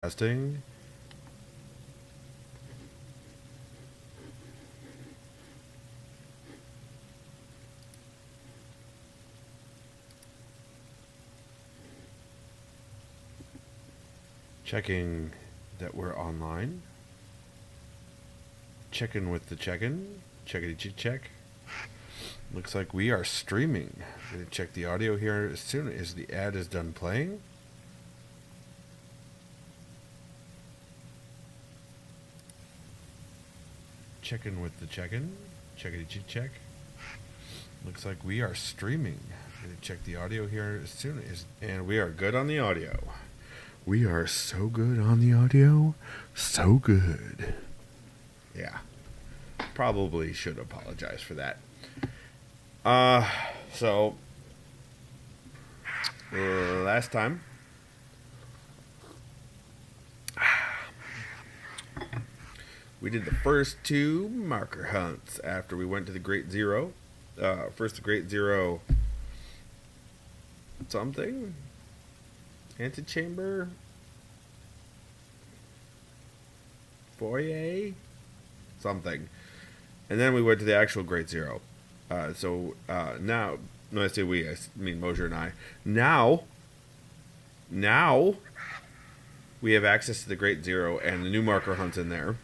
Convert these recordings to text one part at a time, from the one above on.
Testing. Checking that we're online. Checking with the check-in. Checkity check. Looks like we are streaming. I'm going to check the audio here as soon as the ad is done playing. Checking with the check-in. Checkity check. Looks like we are streaming. I'm going to check the audio here as soon as... And we are good on the audio. We are so good on the audio. So good. Yeah. Probably should apologize for that. So last time we did the first two marker hunts after we went to the Great Zero. First the Great Zero something antechamber foyer something, and then we went to the actual Great Zero. Now, when I say we, I mean Mosier and I. Now, we have access to the Great Zero and the new marker hunts in there.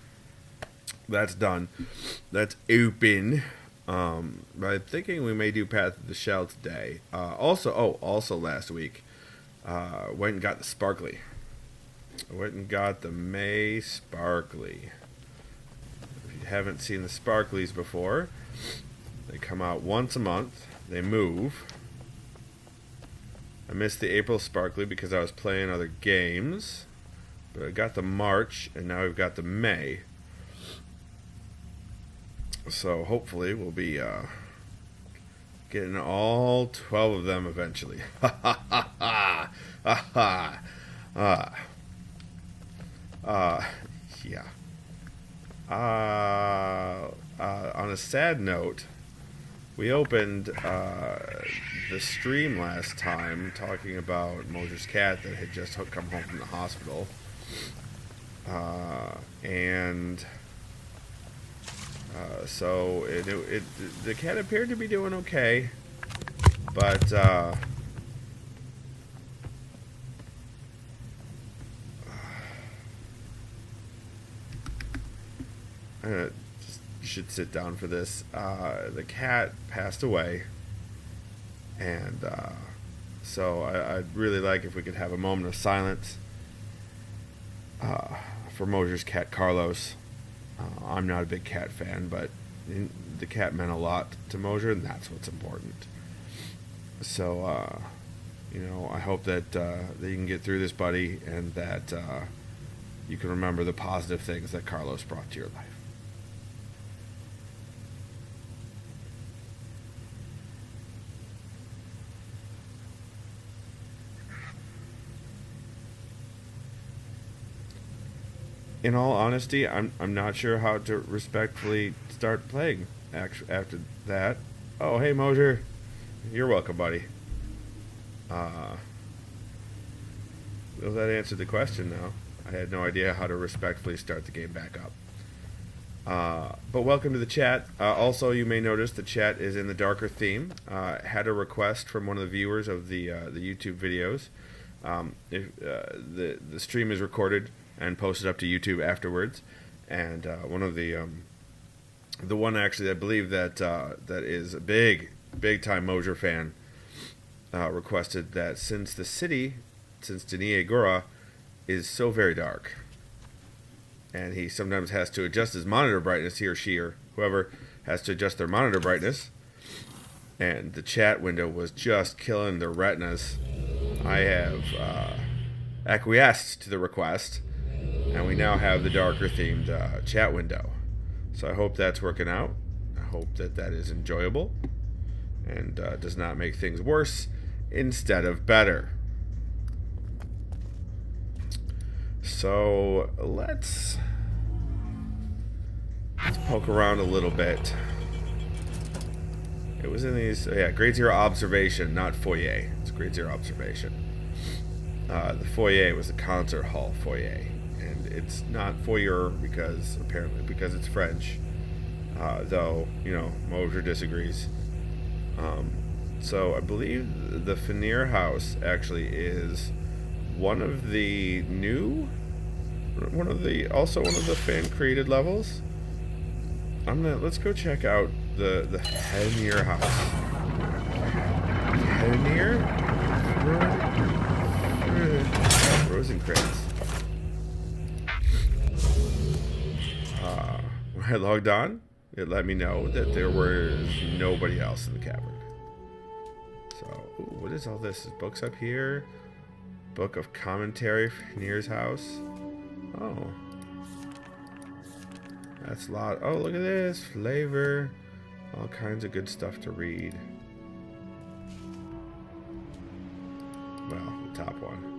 That's done. That's open. But I'm thinking we may do Path of the Shell today. Also last week, went and got the Sparkly. I went and got the May Sparkly. If you haven't seen the Sparklies before, they come out once a month. They move. I missed the April Sparkly because I was playing other games. But I got the March, and now we've got the May. So hopefully we'll be getting all 12 of them eventually. Ha ha ha ha. Ha ha. Yeah. On a sad note, we opened the stream last time talking about Mosier's cat that had just come home from the hospital. So the cat appeared to be doing okay, but I should sit down for this. The cat passed away, and so I'd really like if we could have a moment of silence for Mosier's cat, Carlos. I'm not a big cat fan, but the cat meant a lot to Mosier, and that's what's important. So, I hope that you can get through this, buddy, and that you can remember the positive things that Carlos brought to your life. In all honesty, I'm not sure how to respectfully start playing after that. Oh, hey, Mosier. You're welcome, buddy. Well, that answered the question now. I had no idea how to respectfully start the game back up. But welcome to the chat. Also, you may notice the chat is in the darker theme. Had a request from one of the viewers of the YouTube videos. The stream is recorded and posted up to YouTube afterwards, and one of the one actually I believe that is a big time Mosier fan requested that since Denie Gora is so very dark, and he sometimes has to adjust his monitor brightness, he or she or whoever has to adjust their monitor brightness, and the chat window was just killing their retinas. I have acquiesced to the request, and we now have the darker themed chat window. So I hope that's working out. I hope that is enjoyable and does not make things worse instead of better. So let's poke around a little bit. It was in these, Grade Zero Observation, not Foyer. It's Grade Zero Observation. The foyer was the concert hall foyer, and it's not foyer because it's French. Though Mosier disagrees. Um, so I believe the Fenier House actually is one of the fan created levels. Let's go check out the Fenier House. Fenier? Rosencrantz. When I logged on, it let me know that there was nobody else in the cavern. So, what is all this? There's books up here. Book of Commentary, Fenier's House. Oh. That's a lot. Oh, look at this. Flavor. All kinds of good stuff to read. Well, the top one.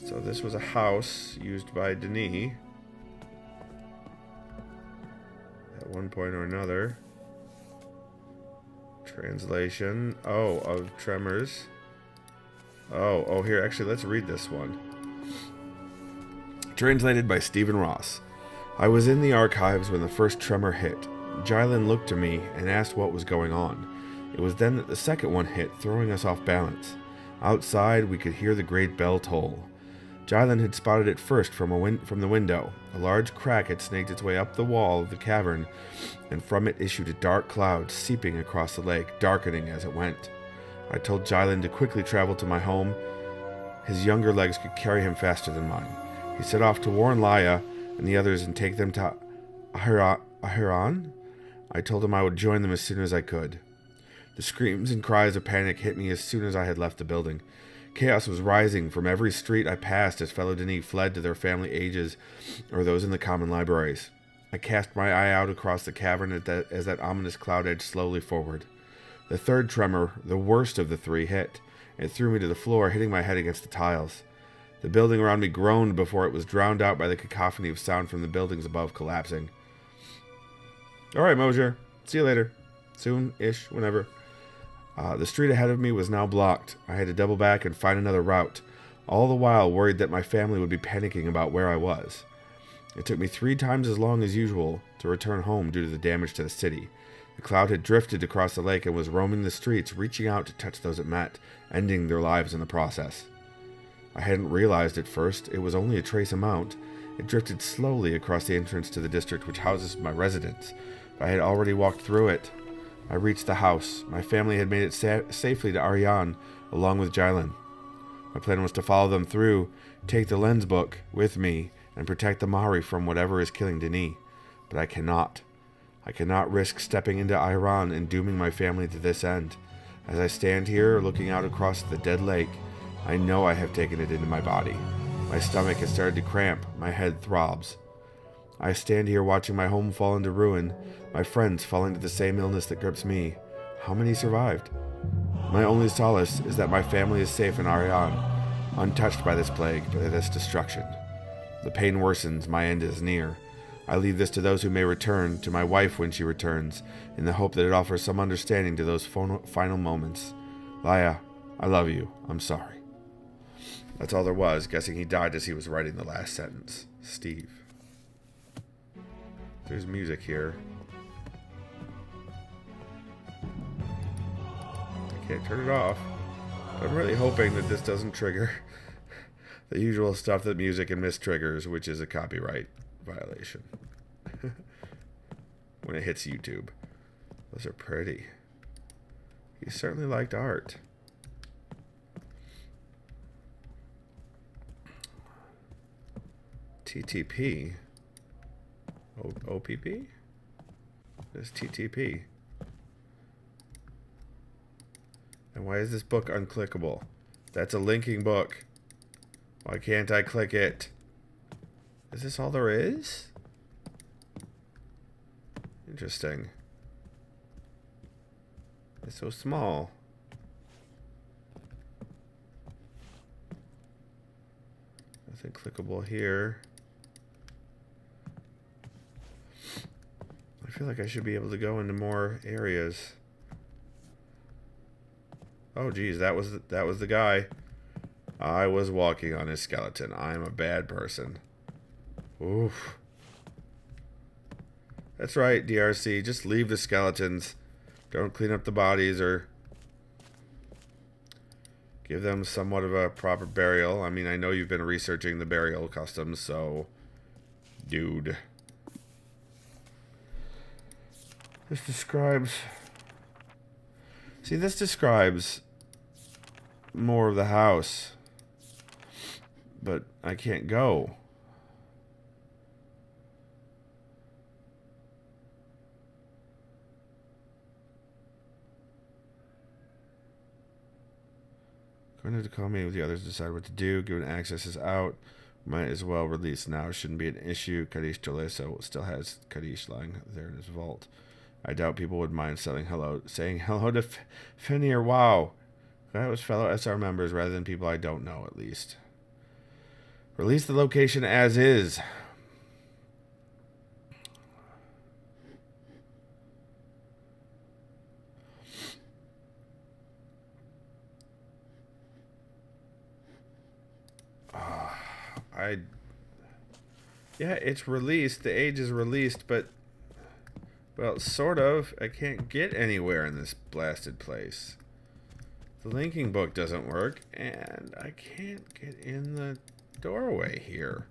So this was a house used by Denis at one point or another. Translation. Oh, of Tremors. Oh, here, actually, let's read this one. Translated by Stephen Ross. I was in the archives when the first tremor hit. Jylen looked to me and asked what was going on. It was then that the second one hit, throwing us off balance. Outside, we could hear the great bell toll. Jylen had spotted it first from the window. A large crack had snaked its way up the wall of the cavern, and from it issued a dark cloud, seeping across the lake, darkening as it went. I told Jylen to quickly travel to my home. His younger legs could carry him faster than mine. He set off to warn Laya and the others and take them to Ahiran. I told him I would join them as soon as I could. The screams and cries of panic hit me as soon as I had left the building. Chaos was rising from every street I passed as fellow Denis fled to their family ages or those in the common libraries. I cast my eye out across the cavern as that ominous cloud edged slowly forward. The third tremor, the worst of the three, hit. It threw me to the floor, hitting my head against the tiles. The building around me groaned before it was drowned out by the cacophony of sound from the buildings above collapsing. All right, Mosier. See you later. Soon-ish, whenever. The street ahead of me was now blocked. I had to double back and find another route, all the while worried that my family would be panicking about where I was. It took me 3 times as long as usual to return home due to the damage to the city. The cloud had drifted across the lake and was roaming the streets, reaching out to touch those it met, ending their lives in the process. I hadn't realized at first it was only a trace amount. It drifted slowly across the entrance to the district which houses my residence, but I had already walked through it. I reached the house. My family had made it safely to Ariane, along with Jylen. My plan was to follow them through, take the lens book with me, and protect the Mahari from whatever is killing Denis. But I cannot. I cannot risk stepping into Iran and dooming my family to this end. As I stand here, looking out across the dead lake, I know I have taken it into my body. My stomach has started to cramp. My head throbs. I stand here watching my home fall into ruin, my friends fall into the same illness that grips me. How many survived? My only solace is that my family is safe in Ariane, untouched by this plague, by this destruction. The pain worsens, my end is near. I leave this to those who may return, to my wife when she returns, in the hope that it offers some understanding to those final moments. Laya, I love you. I'm sorry. That's all there was, guessing he died as he was writing the last sentence. Steve. There's music here. I can't turn it off. But I'm really hoping that this doesn't trigger the usual stuff that music and Myst triggers, which is a copyright violation. When it hits YouTube. Those are pretty. He certainly liked art. TTP. OPP? There's TTP. And why is this book unclickable? That's a linking book. Why can't I click it? Is this all there is? Interesting. It's so small. Nothing clickable here. I feel like I should be able to go into more areas. Oh, geez, that was the guy. I was walking on his skeleton. I'm a bad person. Oof. That's right, DRC. Just leave the skeletons. Don't clean up the bodies or give them somewhat of a proper burial. I mean, I know you've been researching the burial customs, so... Dude. This describes... See, this describes more of the house. But I can't go. Going to call me with the others to decide what to do. Given access is out, might as well release now. Shouldn't be an issue. Kadish Toleso still has Kadish lying there in his vault. I doubt people would mind saying hello to Fenir. Wow. That was fellow SR members rather than people I don't know, at least. Release the location as is. Yeah, it's released. The age is released, but... Well, sort of. I can't get anywhere in this blasted place. The linking book doesn't work, and I can't get in the doorway here.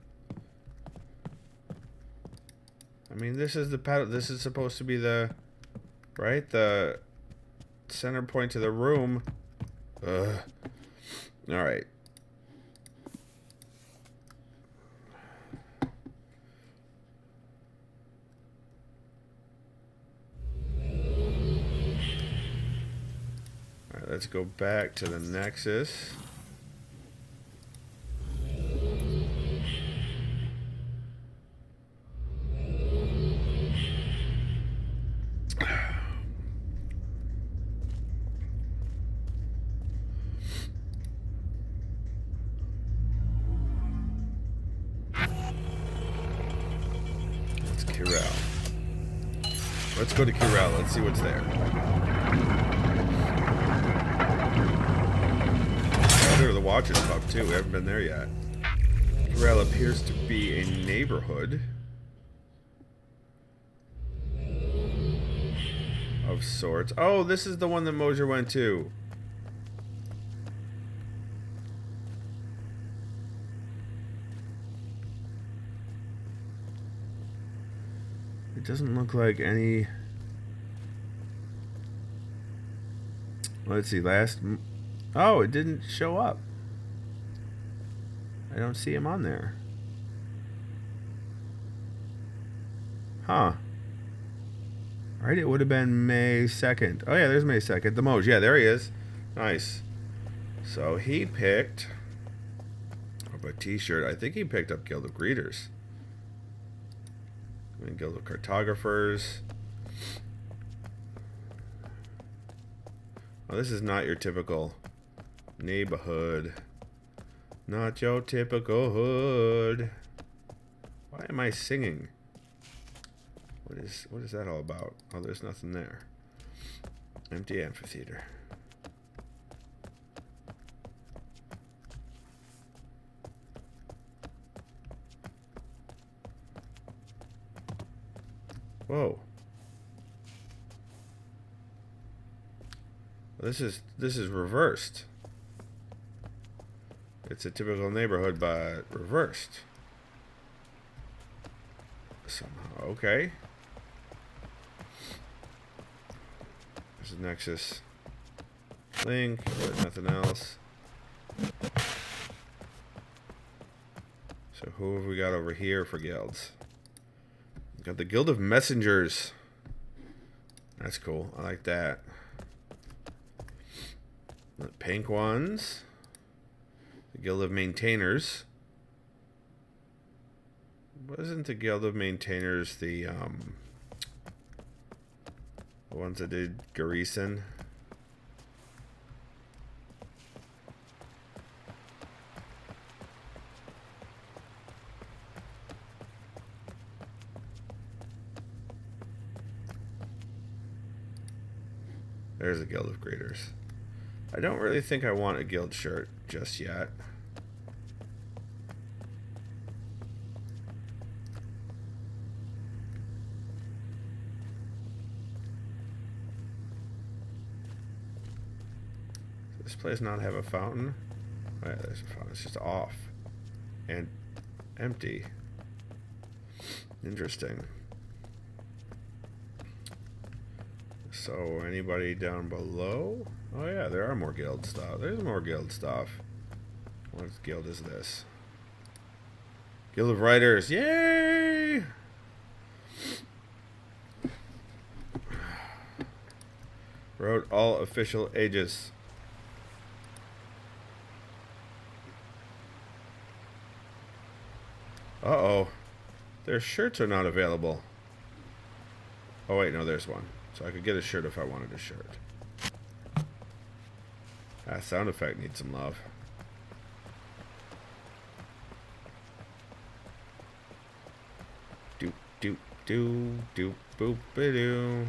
I mean, this is the pedal. This is supposed to be the... Right? The center point to the room. Ugh. Alright. Let's go back to the Nexus. That's Kirel. Let's go to Kirel. Let's see what's there. The Watcher's Pub too. We haven't been there yet. Kirel appears to be a neighborhood of sorts. Oh, this is the one that Mosier went to. It doesn't look like any... Let's see, Oh, it didn't show up. I don't see him on there. Huh. Alright, it would have been May 2nd. Oh yeah, there's May 2nd. The Moj. Yeah, there he is. Nice. So he picked up a t-shirt. I think he picked up Guild of Greeters. I mean, Guild of Cartographers. Oh, this is not your typical neighborhood. Not your typical hood. Why am I singing? What is that all about? Oh, there's nothing there. Empty amphitheater. Whoa. This is reversed. It's a typical neighborhood, but reversed. Somehow. Okay. There's a Nexus link, but nothing else. So who have we got over here for guilds? We've got the Guild of Messengers. That's cool. I like that. The pink ones. The Guild of Maintainers. Wasn't the Guild of Maintainers the ones that did Garrison? There's a Guild of Greeters. I don't really think I want a guild shirt just yet. Does this place not have a fountain? Oh, yeah, there's a fountain. It's just off. And empty. Interesting. So, anybody down below? Oh yeah, there are more guild stuff. There's more guild stuff. What guild is this? Guild of Writers. Yay! Wrote all official ages. Uh-oh. Their shirts are not available. Oh wait, no, there's one. So I could get a shirt if I wanted a shirt. That sound effect needs some love. Doop doop doo doop boop a doo.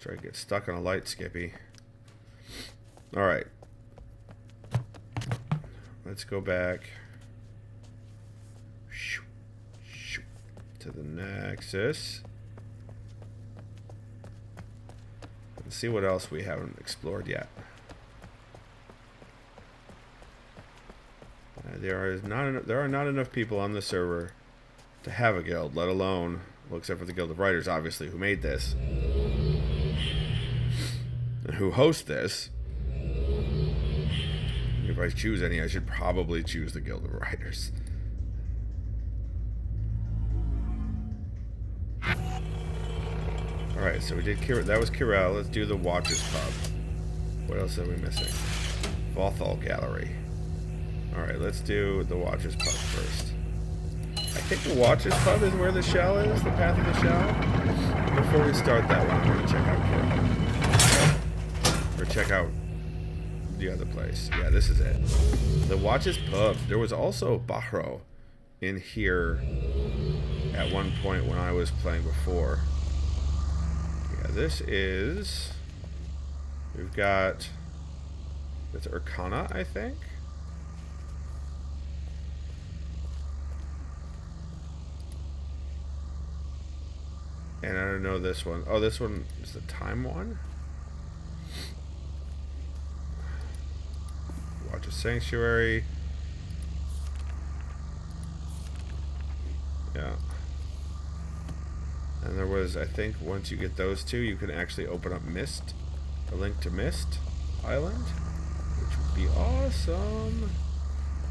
Try to get stuck on a light, Skippy. Alright. Let's go back to the Nexus. And see what else we haven't explored yet. There are not enough people on the server to have a guild, let alone, well, except for the Guild of Writers, obviously, who made this. And who host this. If I choose any, I should probably choose the Guild of Writers. Alright, so we did that was Kirel. Let's do the Watchers Pub. What else are we missing? Vothal Gallery. Alright, let's do the Watchers Pub first. I think the Watchers Pub is where the shell is, the path of the shell. Before we start that one, I'm going to check out Kirel. Or check out the other place. Yeah, this is it. The Watchers Pub. There was also Bahro in here at one point when I was playing before. Yeah, this is... We've got... It's Urkana, I think? And I don't know this one. Oh, this one is the time one? Watch a Sanctuary. Yeah. And there was, I think, once you get those two, you can actually open up Myst. A link to Myst Island. Which would be awesome.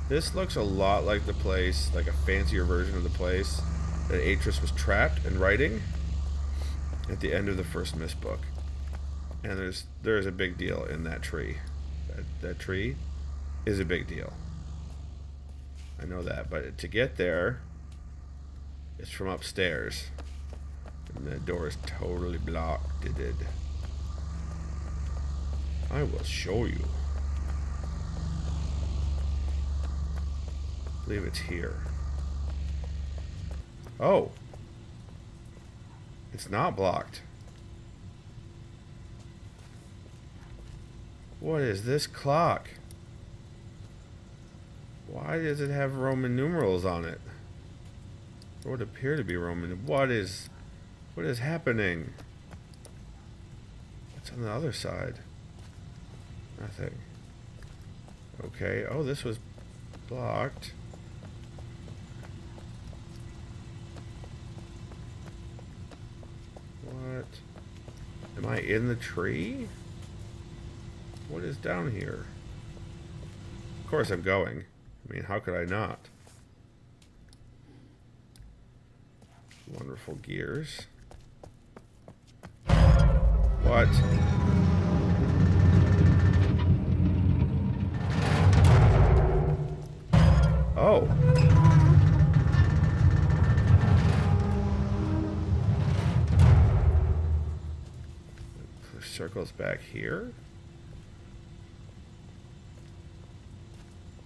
This looks a lot like the place, like a fancier version of the place that Atris was trapped and writing at the end of the first Myst book. And there's a big deal in that tree. That tree is a big deal. I know that, but to get there, it's from upstairs. And the door is totally blocked. I will show you. I believe it's here. Oh. It's not blocked. What is this clock? Why does it have Roman numerals on it? Or would appear to be Roman. What is happening? What's on the other side? Nothing. Okay. Oh, this was blocked. What? Am I in the tree? What is down here? Of course I'm going. I mean, how could I not? Wonderful gears. What? Oh. Circles back here.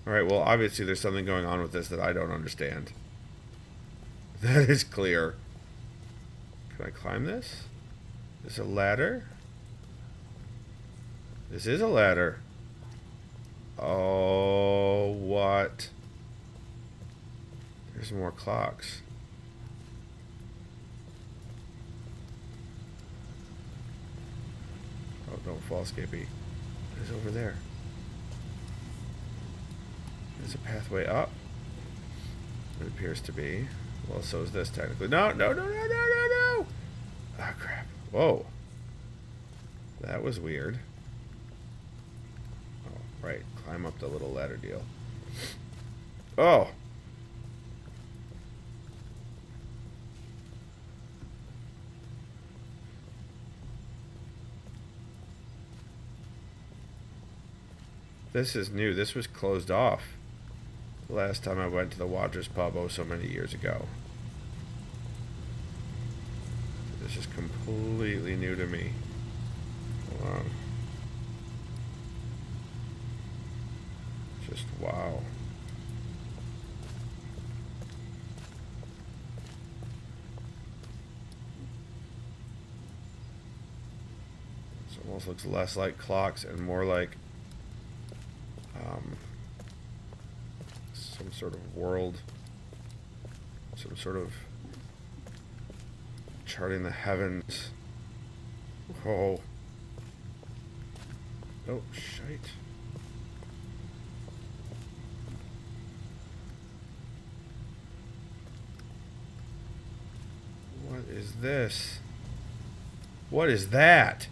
Alright, well, obviously there's something going on with this that I don't understand. That is clear. Can I climb this? Is this a ladder? This is a ladder. Oh, what? There's more clocks. Oh, don't fall, Skippy. What is over there? There's a pathway up. It appears to be. Well, so is this technically. No, no, no, no, no, no, no! Ah, crap. Whoa. That was weird. Oh, right. Climb up the little ladder deal. Oh! This is new. This was closed off the last time I went to the Watchers Pub, oh so many years ago. This is completely new to me. Hold on. Just wow. This almost looks less like clocks and more like some sort of world, some sort of charting the heavens. Oh. Oh, shite. What is this? What is that?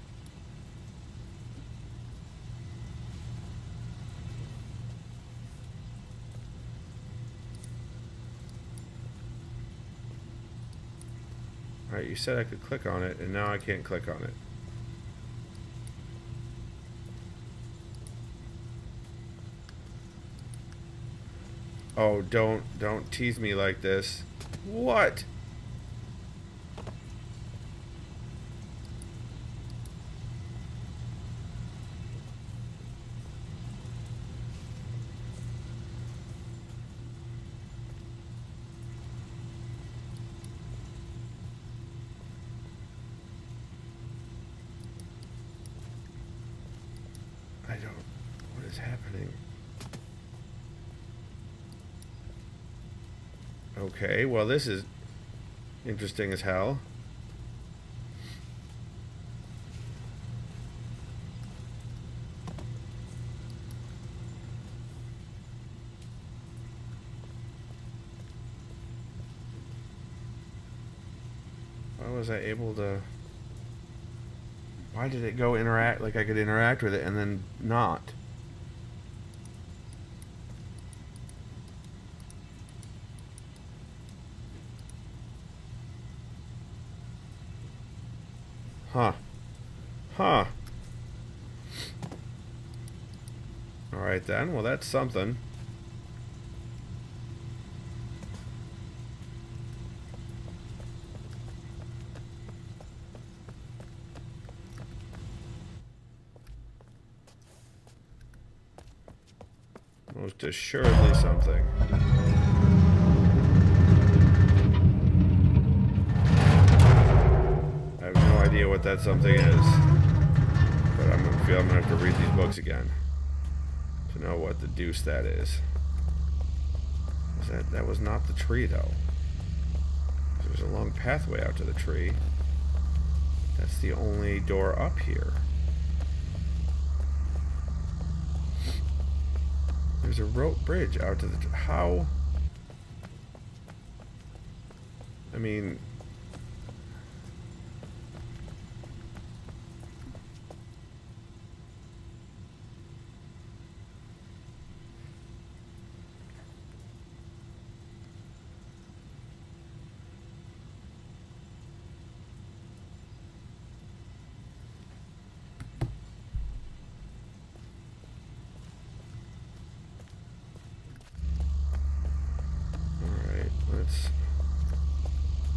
Alright, you said I could click on it, and now I can't click on it. Oh, don't tease me like this. What? What is happening? Okay, well this is interesting as hell. Why was I able to... Why did it go interact, like I could interact with it and then not? Huh. Huh. Alright then, well that's something. Most assuredly something. I have no idea what that something is, but I'm gonna have to read these books again to know what the deuce that is. That was not the tree though. There's a long pathway out to the tree. That's the only door up here. There's a rope bridge out to the... How? I mean... Let's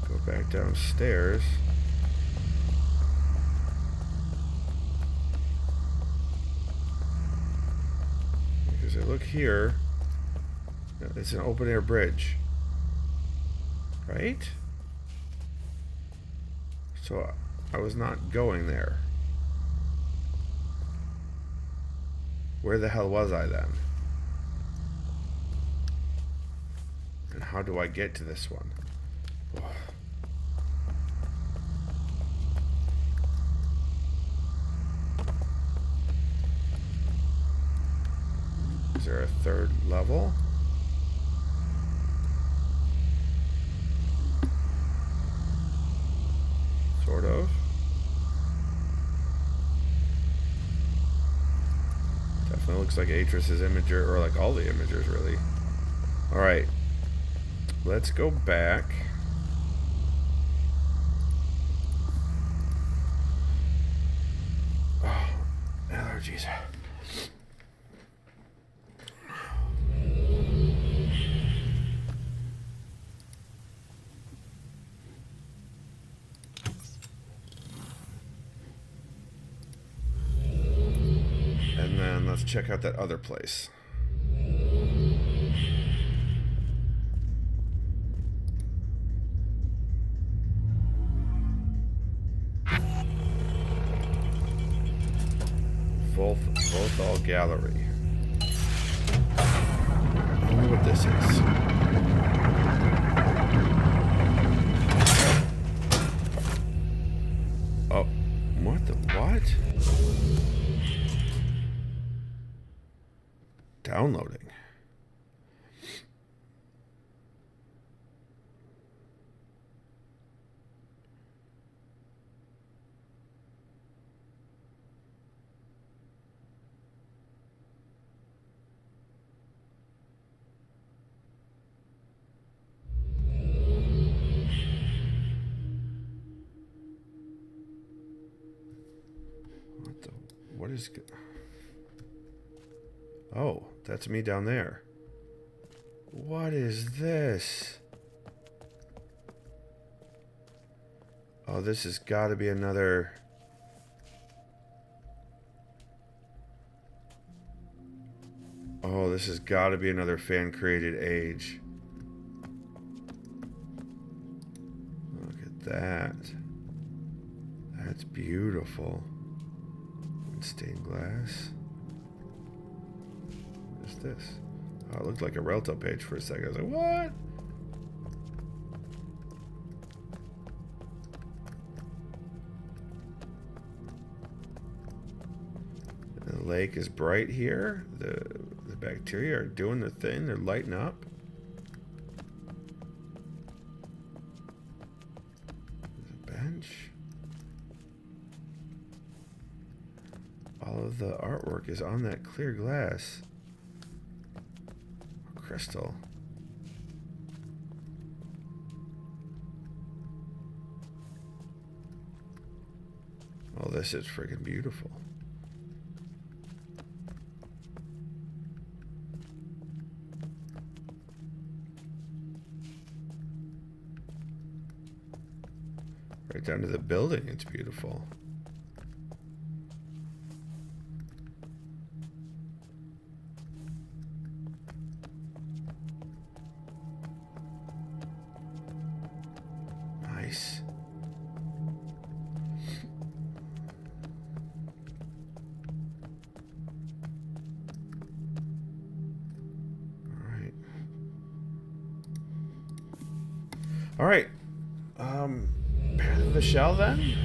go back downstairs. Because I look here, It's an open air bridge. Right? So I was not going there. Where the hell was I then? And how do I get to this one? Oh. Is there a third level? Sort of. Definitely looks like Atris's imager, or like all the imagers, really. Alright. Let's go back. Oh, allergies. And then let's check out that other place. All gallery. I wonder what this is. Oh, what the what? Downloading. What is... Oh, that's me down there. What is this? Oh, this has got to be another... Oh, this has got to be another fan-created age. Look at that. That's beautiful. Stained glass. What is this? Oh, it looked like a Relto page for a second. I was like, what? The lake is bright here. The bacteria are doing the thing. They're lighting up. There's a bench. All of the artwork is on that clear glass. Crystal. Oh, this is freaking beautiful. Right down to the building, it's beautiful. Nice. All right. Path of the Shell then?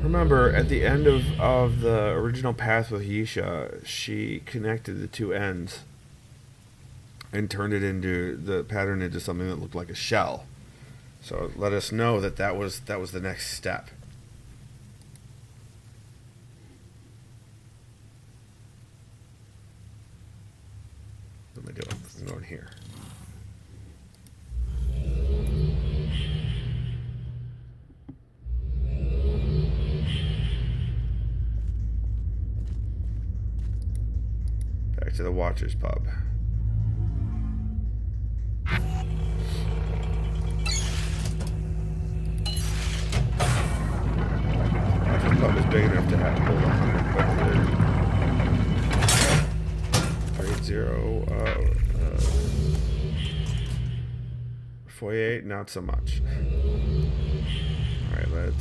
Remember, at the end of the original path with Yisha, she connected the two ends and turned it into the pattern into something that looked like a shell. So let us know that that was the next step. What am I doing? I'm going here. Back to the Watchers Pub. Watchers Pub is big enough to hold 100, but 0. Foyer, not so much. Alright,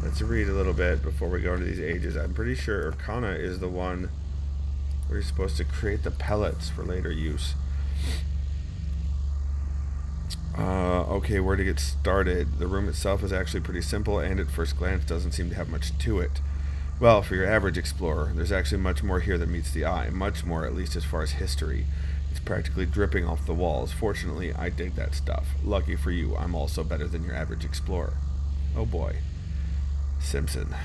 let's read a little bit before we go into these ages. I'm pretty sure Urkana is the one where you're supposed to create the pellets for later use. Okay, where to get started? The room itself is actually pretty simple, and at first glance doesn't seem to have much to it. Well, for your average explorer, there's actually much more here than meets the eye. Much more, at least as far as history. It's practically dripping off the walls. Fortunately, I dig that stuff. Lucky for you, I'm also better than your average explorer. Oh boy. Simpson.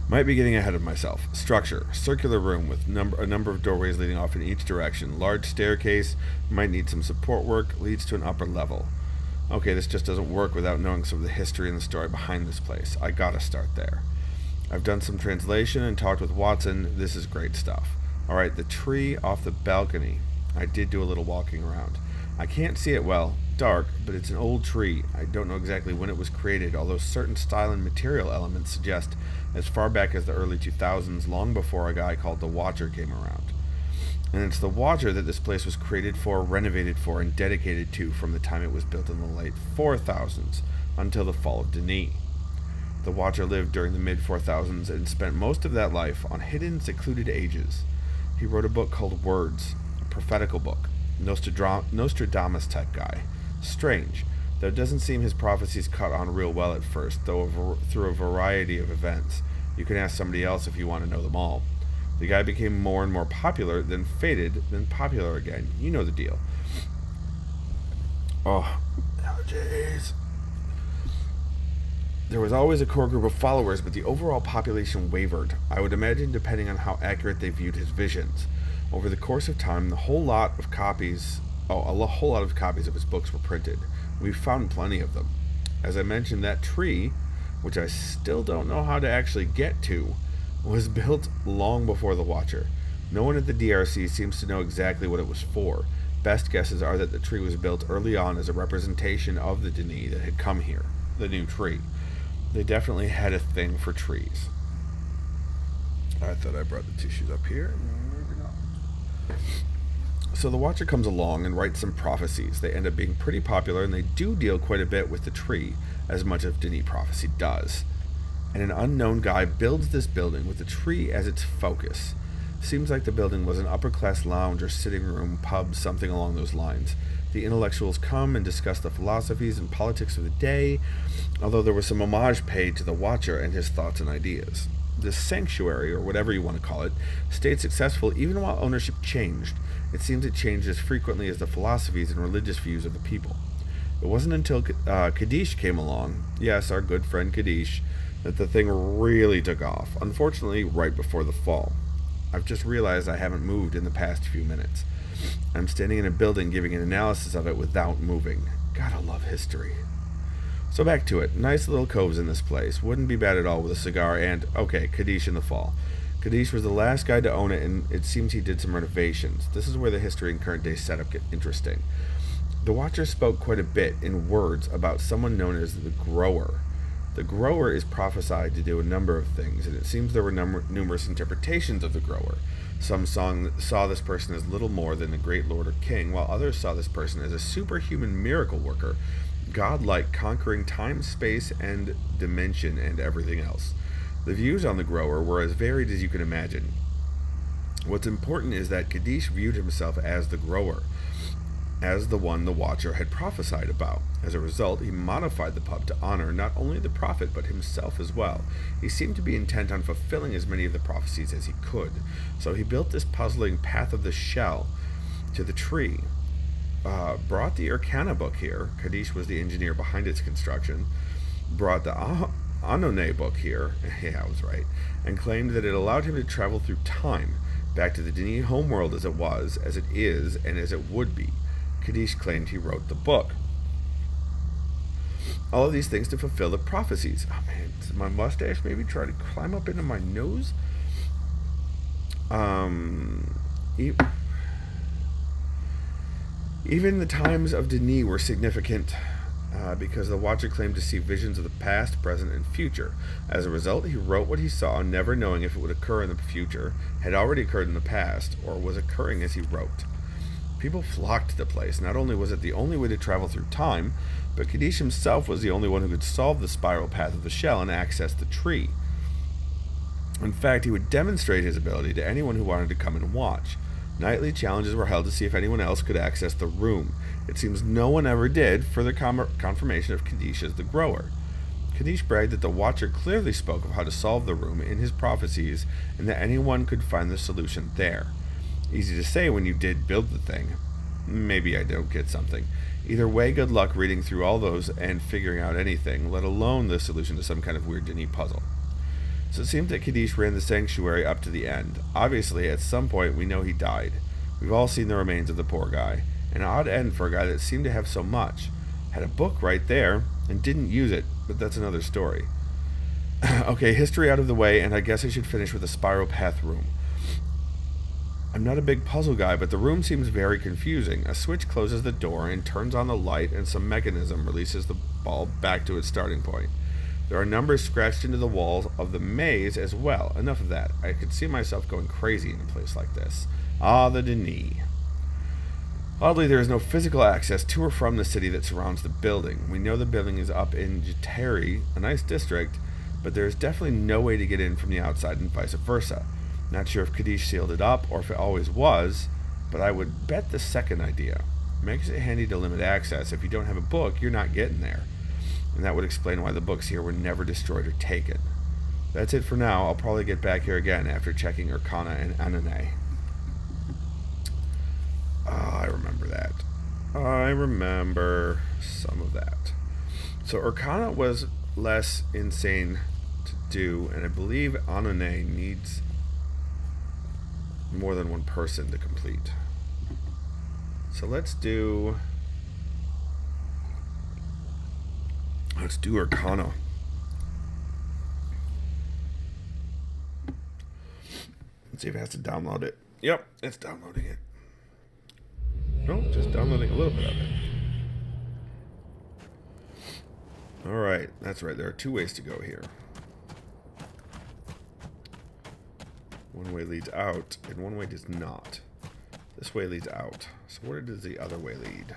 Might be getting ahead of myself. Structure. Circular room with a number of doorways leading off in each direction. Large staircase. Might need some support work. Leads to an upper level. Okay, this just doesn't work without knowing some of the history and the story behind this place. I gotta start there. I've done some translation and talked with Watson. This is great stuff. Alright, the tree off the balcony. I did do a little walking around. I can't see it well. Dark, but it's an old tree. I don't know exactly when it was created, although certain style and material elements suggest as far back as the early 2000s, long before a guy called the Watcher came around. And it's the Watcher that this place was created for, renovated for, and dedicated to from the time it was built in the late 4000s until the fall of Denis. The Watcher lived during the mid-4000s and spent most of that life on hidden, secluded ages. He wrote a book called Words, a prophetical book, Nostradamus type guy. Strange, though it doesn't seem his prophecies caught on real well at first, though through a variety of events. You can ask somebody else if you want to know them all. The guy became more and more popular, then faded, then popular again. You know the deal. Oh, jeez. There was always a core group of followers, but the overall population wavered. I would imagine depending on how accurate they viewed his visions. Over the course of time, a whole lot of copies of his books were printed. We've found plenty of them. As I mentioned, that tree, which I still don't know how to actually get to, was built long before the Watcher. No one at the DRC seems to know exactly what it was for. Best guesses are that the tree was built early on as a representation of the Denis that had come here, the new tree. They definitely had a thing for trees. I thought I brought the tissues up here. Maybe not. So the Watcher comes along and writes some prophecies. They end up being pretty popular, and they do deal quite a bit with the tree, as much as Denis prophecy does. And an unknown guy builds this building with the tree as its focus. Seems like the building was an upper-class lounge or sitting room, pub, something along those lines. The intellectuals come and discuss the philosophies and politics of the day, although there was some homage paid to the Watcher and his thoughts and ideas. This sanctuary, or whatever you want to call it, stayed successful even while ownership changed. It seems it changed as frequently as the philosophies and religious views of the people. It wasn't until Kaddish came along, yes, our good friend Kaddish, that the thing really took off, unfortunately right before the fall. I've just realized I haven't moved in the past few minutes. I'm standing in a building giving an analysis of it without moving. Gotta love history. So back to it. Nice little coves in this place. Wouldn't be bad at all with a cigar and, okay, Kaddish in the fall. Kaddish was the last guy to own it, and it seems he did some renovations. This is where the history and current day setup get interesting. The Watcher spoke quite a bit in words about someone known as the Grower. The Grower is prophesied to do a number of things, and it seems there were numerous interpretations of the Grower. Some saw this person as little more than a great lord or king, while others saw this person as a superhuman miracle worker, godlike, conquering time, space, and dimension, and everything else. The views on the Grower were as varied as you can imagine. What's important is that Kaddish viewed himself as the Grower, as the one the Watcher had prophesied about. As a result, he modified the pub to honor not only the prophet, but himself as well. He seemed to be intent on fulfilling as many of the prophecies as he could, so he built this puzzling path of the shell to the tree. Brought the Urkana book here. Kaddish was the engineer behind its construction. Brought the Annonay book here. Yeah, I was right. And claimed that it allowed him to travel through time, back to the Denis homeworld as it was, as it is, and as it would be. Kaddish claimed he wrote the book. All of these things to fulfill the prophecies. Oh man, does my mustache maybe try to climb up into my nose? Even the times of Denis were significant because the Watcher claimed to see visions of the past, present, and future. As a result, he wrote what he saw, never knowing if it would occur in the future, had already occurred in the past, or was occurring as he wrote. People flocked to the place. Not only was it the only way to travel through time, but Kadish himself was the only one who could solve the spiral path of the shell and access the tree. In fact, he would demonstrate his ability to anyone who wanted to come and watch. Nightly challenges were held to see if anyone else could access the room. It seems no one ever did, further confirmation of Kadish as the grower. Kadish bragged that the Watcher clearly spoke of how to solve the room in his prophecies, and that anyone could find the solution there. Easy to say when you did build the thing. Maybe I don't get something. Either way, good luck reading through all those and figuring out anything, let alone the solution to some kind of weird Dinny puzzle. So it seems that Kadish ran the sanctuary up to the end. Obviously, at some point we know he died. We've all seen the remains of the poor guy. An odd end for a guy that seemed to have so much. Had a book right there, and didn't use it, but that's another story. Okay, history out of the way, and I guess I should finish with the spiral path room. I'm not a big puzzle guy, but the room seems very confusing. A switch closes the door and turns on the light, and some mechanism releases the ball back to its starting point. There are numbers scratched into the walls of the maze as well. Enough of that. I could see myself going crazy in a place like this. Ah, the Denis. Oddly, there is no physical access to or from the city that surrounds the building. We know the building is up in Jateri, a nice district, but there is definitely no way to get in from the outside and vice versa. Not sure if Kadish sealed it up or if it always was, but I would bet the second idea. Makes it handy to limit access. If you don't have a book, you're not getting there. And that would explain why the books here were never destroyed or taken. That's it for now. I'll probably get back here again after checking Urkana and Anane. I remember that. I remember some of that. So Urkana was less insane to do, and I believe Anane needs more than one person to complete. So let's do Urkana. Let's see if it has to download it. Yep, it's downloading it. No, just downloading a little bit of it. Alright, that's right. There are two ways to go here. One way leads out, and one way does not. This way leads out. So where does the other way lead?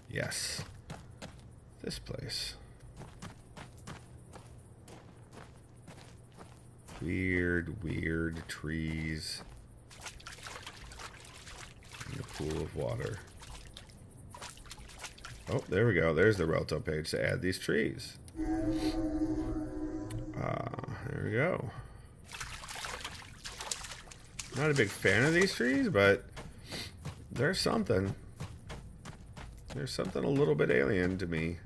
Yes. This place. Weird trees. And a pool of water. Oh, there we go. There's the Relto page to add these trees. There we go. Not a big fan of these trees, but there's something. There's something a little bit alien to me.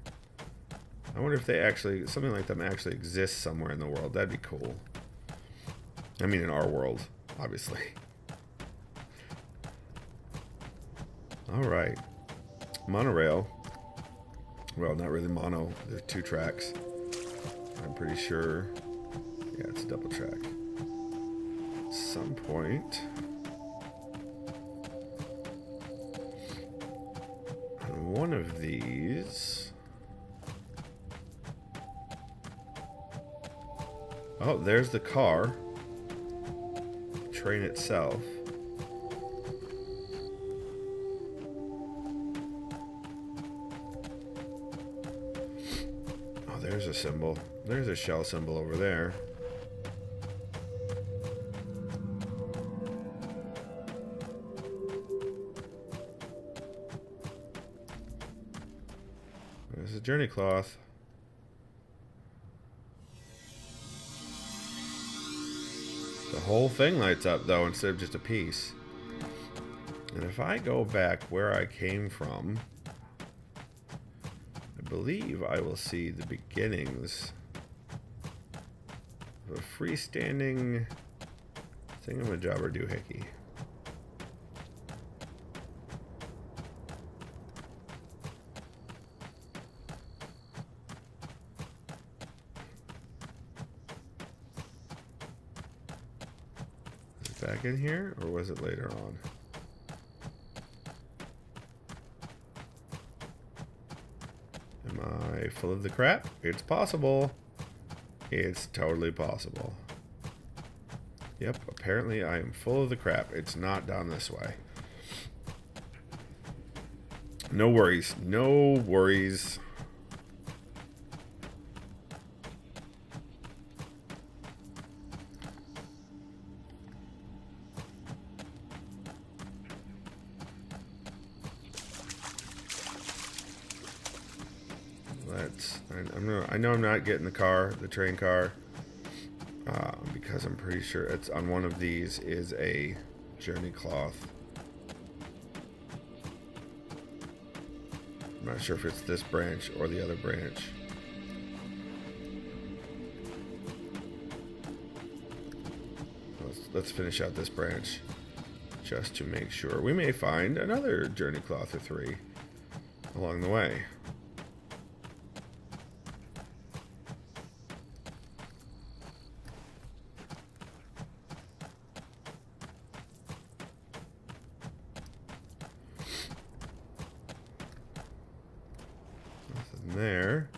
I wonder if they actually, something like them actually exists somewhere in the world. That'd be cool. I mean, in our world, obviously. Alright. Monorail. Well, not really mono. There's 2 tracks. I'm pretty sure. Yeah, it's a double track. At some point. On one of these. Oh, there's the car. Train itself. Oh, there's a symbol. There's a shell symbol over there. There's a journey cloth. The whole thing lights up, though, instead of just a piece. And if I go back where I came from, I believe I will see the beginnings of a freestanding thingamajobber doohickey. back in here, or was it later on? Am I full of the crap? It's possible. It's totally possible. Yep, apparently I am full of the crap. It's not down this way. No worries. No worries. I know I'm not getting the train car, because I'm pretty sure it's on one of these is a journey cloth. I'm not sure if it's this branch or the other branch. Let's finish out this branch just to make sure. We may find another journey cloth or 3 along the way. There.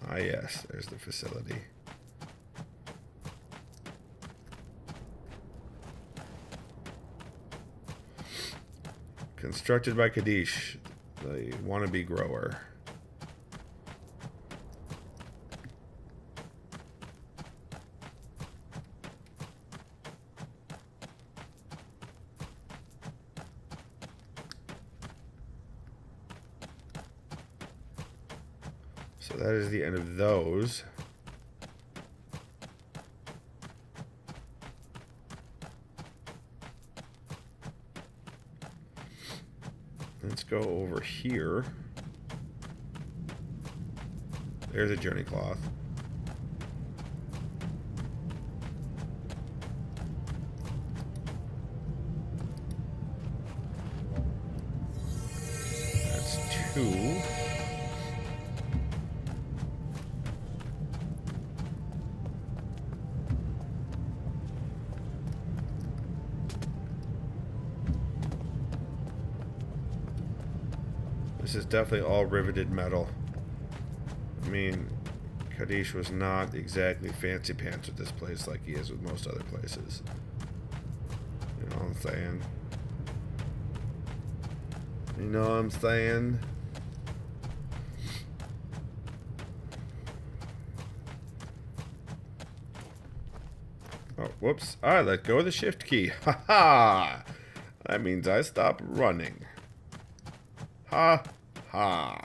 Ah, yes, there's the facility. Constructed by Kaddish, the wannabe grower. So that is the end of those. Let's go over here. There's a journey cloth. That's 2. This is definitely all riveted metal. I mean, Kaddish was not exactly fancy pants with this place like he is with most other places. You know what I'm saying? You know what I'm saying? Oh, whoops. I let go of the shift key. Ha ha! That means I stop running. Ha ha.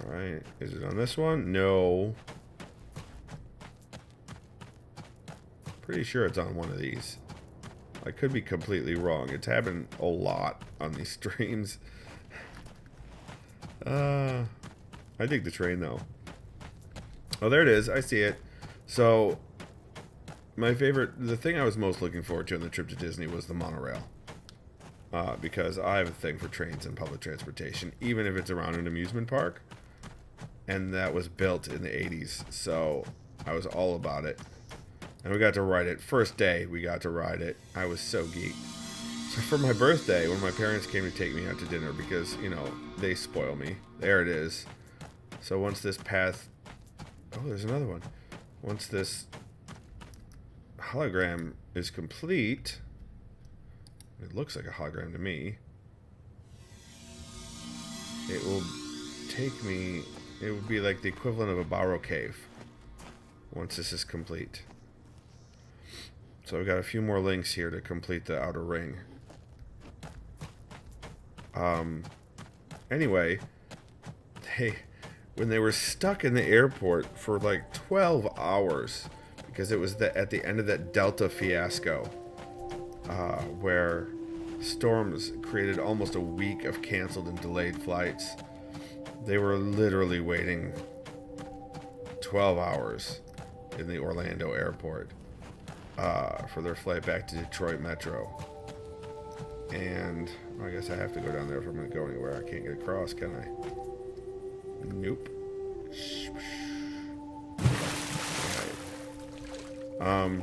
Alright, is it on this one? No. Pretty sure it's on one of these. I could be completely wrong. It's happened a lot on these streams. I dig the train though. Oh, there it is. I see it. So, the thing I was most looking forward to on the trip to Disney was the monorail. Because I have a thing for trains and public transportation, even if it's around an amusement park. And that was built in the 80s, so I was all about it. And we got to ride it. First day we got to ride it. I was so geeked. So for my birthday, when my parents came to take me out to dinner, because, you know, they spoil me. There it is. So once this path... Oh, there's another one. Once this hologram is complete... It looks like a hologram to me. It will take me... It would be like the equivalent of a Barrow cave. Once this is complete. So we've got a few more links here to complete the outer ring. Anyway, when they were stuck in the airport for like 12 hours, because it was at the end of that Delta fiasco, where storms created almost a week of canceled and delayed flights. They were literally waiting 12 hours in the Orlando airport for their flight back to Detroit Metro. And I guess I have to go down there if I'm going to go anywhere. I can't get across, can I? Nope. Right.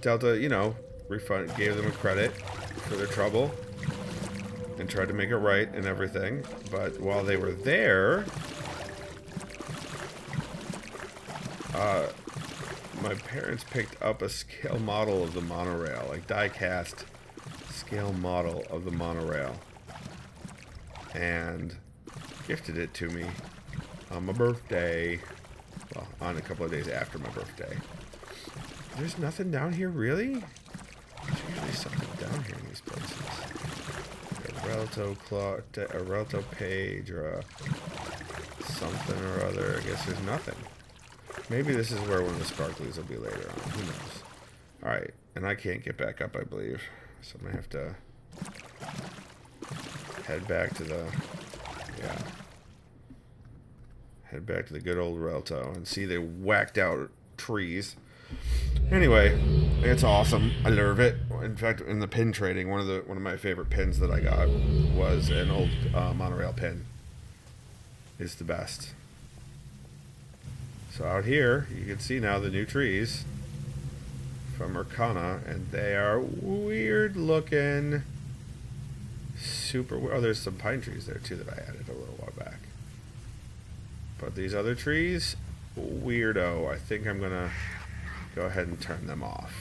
Delta, you know, gave them a credit for their trouble and tried to make it right and everything. But while they were there, my parents picked up a scale model of the monorail, like die-cast scale model of the monorail, and gifted it to me on my birthday. Well, on a couple of days after my birthday. There's nothing down here, really? There's usually something down here in these places. Like a Relto page, or a something or other. I guess there's nothing. Maybe this is where one of the sparklies will be later on. Who knows? Alright, and I can't get back up, I believe. So I'm going to have to head back to the... Yeah. Head back to the good old Relto and see the whacked out trees. Anyway, it's awesome. I love it. In fact, in the pin trading, one of my favorite pins that I got was an old monorail pin. It's the best. So out here, you can see now the new trees from Arcana, and they are weird looking. Super weird. Oh, there's some pine trees there too that I added a little while back. But these other trees, weirdo. I think I'm gonna go ahead and turn them off.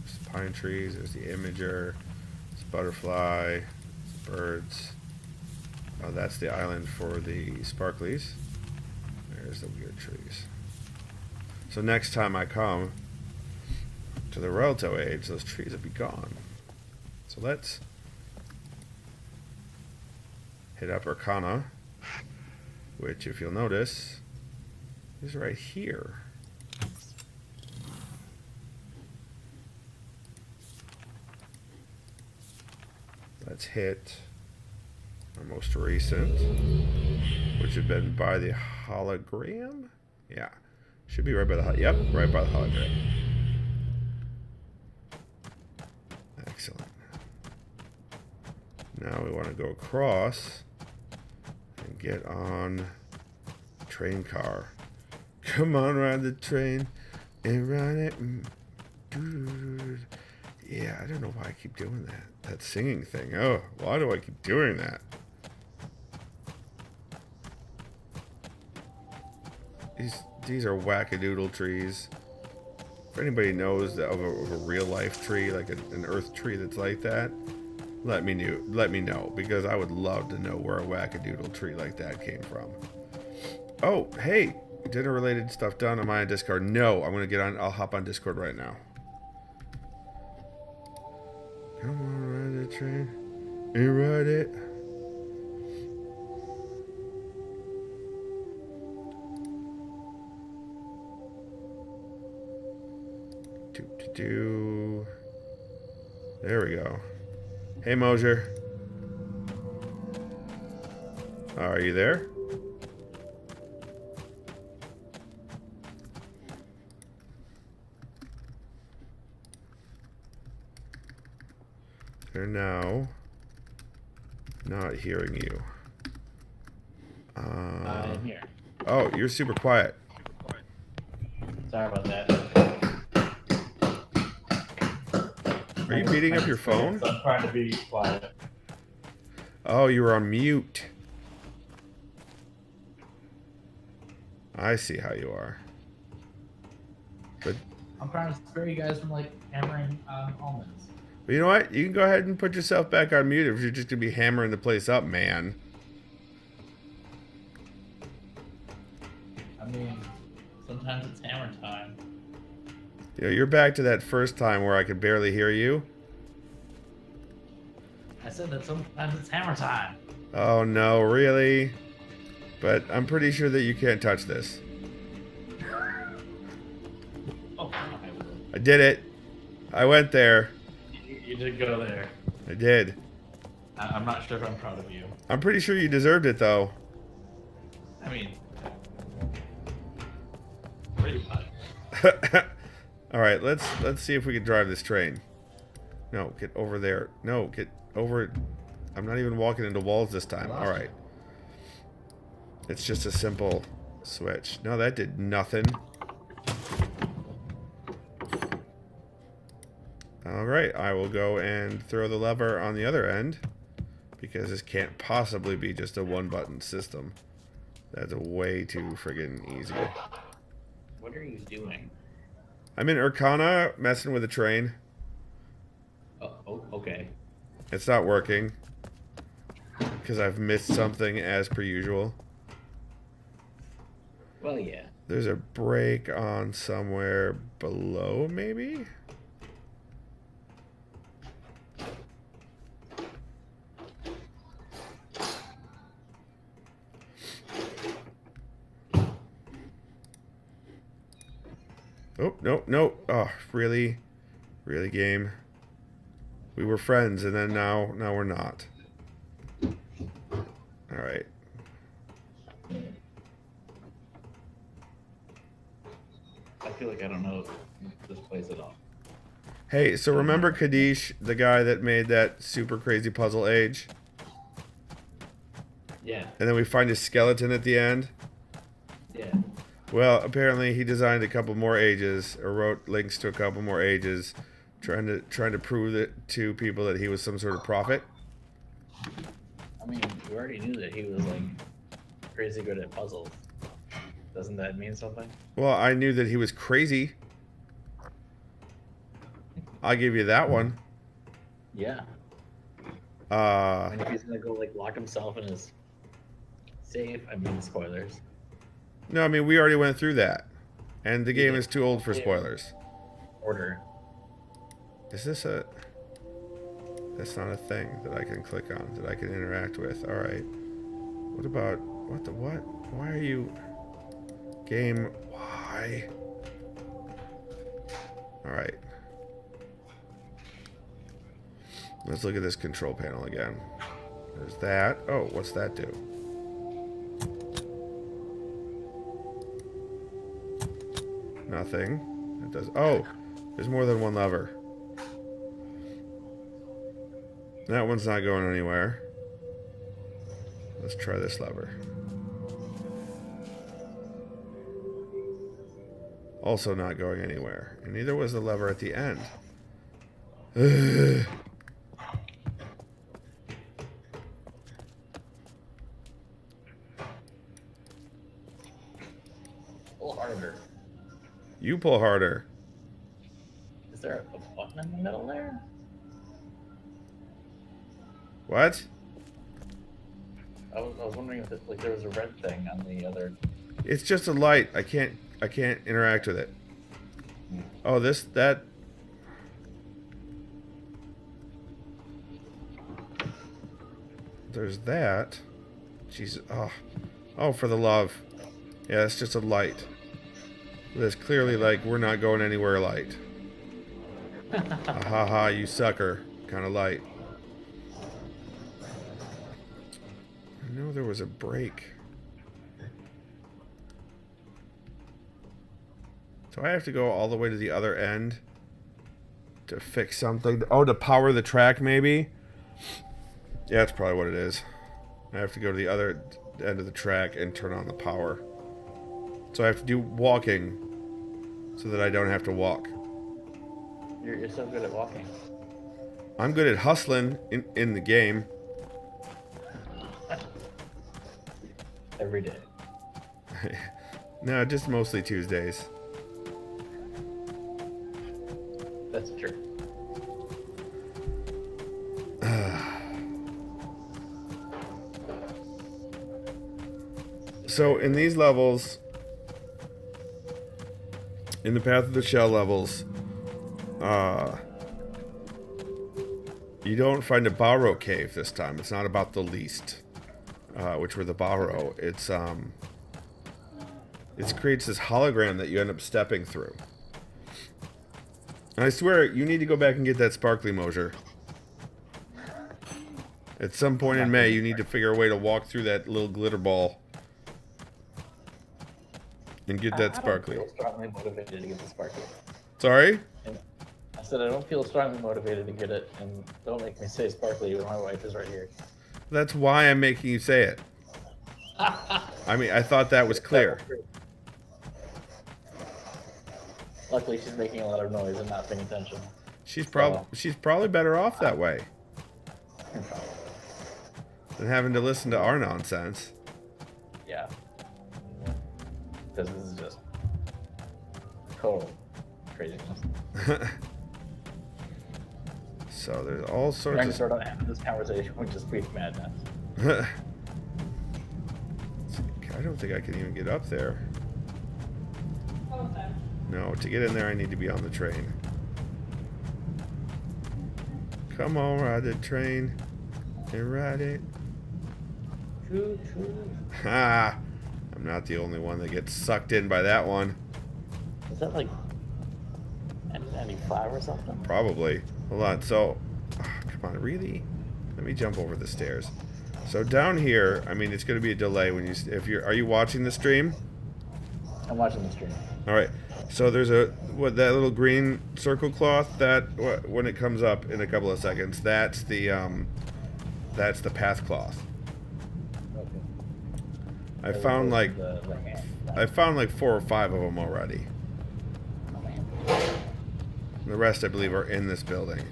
There's pine trees, there's the imager, there's butterfly, there's birds. Oh, that's the island for the sparklies. There's the weird trees. So next time I come to the Relto age, those trees will be gone. So let's hit up Arcana, which, if you'll notice, is right here. Let's hit our most recent, which had been by the hologram. Yeah. Should be right by the yep, right by the hologram. Excellent. Now we want to go across and get on the train car. Come on, ride the train and ride it. Yeah, I don't know why I keep doing that. That singing thing. Oh, why do I keep doing that? These are wackadoodle trees. If anybody knows of a real life tree, like an earth tree that's like that, let me know, because I would love to know where a wackadoodle tree like that came from. Oh, hey, dinner related stuff done. Am I on Discord? No, I'm gonna get on. I'll hop on Discord right now. Come on, ride the train and ride it. There we go. Hey, Mosier. Are you there? They're now not hearing you. I'm here. Oh, you're super quiet. Sorry about that. Are you beating up your phone? I'm trying to be quiet. Oh, you were on mute. I see how you are. But I'm trying to spare you guys from like hammering almonds. But you know what? You can go ahead and put yourself back on mute if you're just going to be hammering the place up, man. I mean, sometimes it's hammer time. You know, you're back to that first time where I could barely hear you. I said that sometimes it's hammer time. Oh, no, really? But I'm pretty sure that you can't touch this. did it. I went there. You did go there. I did. I'm not sure if I'm proud of you. I'm pretty sure you deserved it, though. I mean, pretty much. All right, let's see if we can drive this train. No, get over there. No, get over. I'm not even walking into walls this time. All right. It's just a simple switch. No, that did nothing. All right, I will go and throw the lever on the other end because this can't possibly be just a one-button system. That's way too friggin' easy. What are you doing? I'm in Urkana messing with a train. Oh, okay. It's not working because I've missed something as per usual. Well, yeah. There's a brake on somewhere below, maybe? Oh, no, no. Oh, really? Really, game? We were friends, and then now we're not. Alright. I feel like I don't know this place at all. Hey, so remember Kadish, the guy that made that super crazy puzzle age? Yeah. And then we find his skeleton at the end? Yeah. Well, apparently he designed a couple more ages, or wrote links to a couple more ages, trying to prove it to people that he was some sort of prophet. I mean, you already knew that he was like crazy good at puzzles. Doesn't that mean something? Well, I knew that he was crazy. I'll give you that one. Yeah. Uh, And if he's gonna go like lock himself in his safe, I mean spoilers. no, I mean we already went through that, and the game is too old for spoilers. Order. Is this a? That's not a thing that I can click on, that I can interact with. All right. What about what the what? Why are you? Game. Why? All right. Let's look at this control panel again. There's that. Oh, what's that do? Nothing. It does. Oh, there's more than one lever. That one's not going anywhere. Let's try this lever. Also not going anywhere. And neither was the lever at the end. Ugh. Pull harder. You pull harder. Is there a button in the middle there? What? I was wondering if like there was a red thing on the other. It's just a light. I can't interact with it. Oh, that. There's that. Jesus. Oh, for the love. Yeah, it's just a light. That's clearly like we're not going anywhere light. Ha ha, you sucker. Kind of light. I know there was a break. So I have to go all the way to the other end to fix something. Oh, to power the track, maybe? Yeah, that's probably what it is. I have to go to the other end of the track and turn on the power. So I have to do walking so that I don't have to walk. You're so good at walking. I'm good at hustling in the game. Every day. No, just mostly Tuesdays. That's true. So in these levels, in the Path of the Shell levels, you don't find a Barrow cave this time. It's not about the least, which were the Barrow. It creates this hologram that you end up stepping through. I swear, you need to go back and get that sparkly Mosier. At some point in May, you need to figure a way to walk through that little glitter ball and get that sparkly. I don't feel strongly motivated to get the sparkly. Sorry? And I said I don't feel strongly motivated to get it, and don't make me say sparkly when my wife is right here. That's why I'm making you say it. I mean, I thought that was clear. Luckily, she's making a lot of noise and not paying attention. She's probably better off that way than having to listen to our nonsense. Yeah. Because this is just total craziness. So there's all sorts Trying to of... start having this conversation with just brief madness. I don't think I can even get up there. No, to get in there I need to be on the train. Come on, ride the train and ride it. Choo choo. Ha! I'm not the only one that gets sucked in by that one. Is that like 95 or something? Probably. Hold on. So, come on, really? Let me jump over the stairs. So down here, I mean, it's going to be a delay when you. Are you watching the stream? I'm watching the stream. All right. So there's that little green circle cloth that when it comes up in a couple of seconds, that's the path cloth. Okay. I found like 4 or 5 of them already. The rest, I believe, are in this building.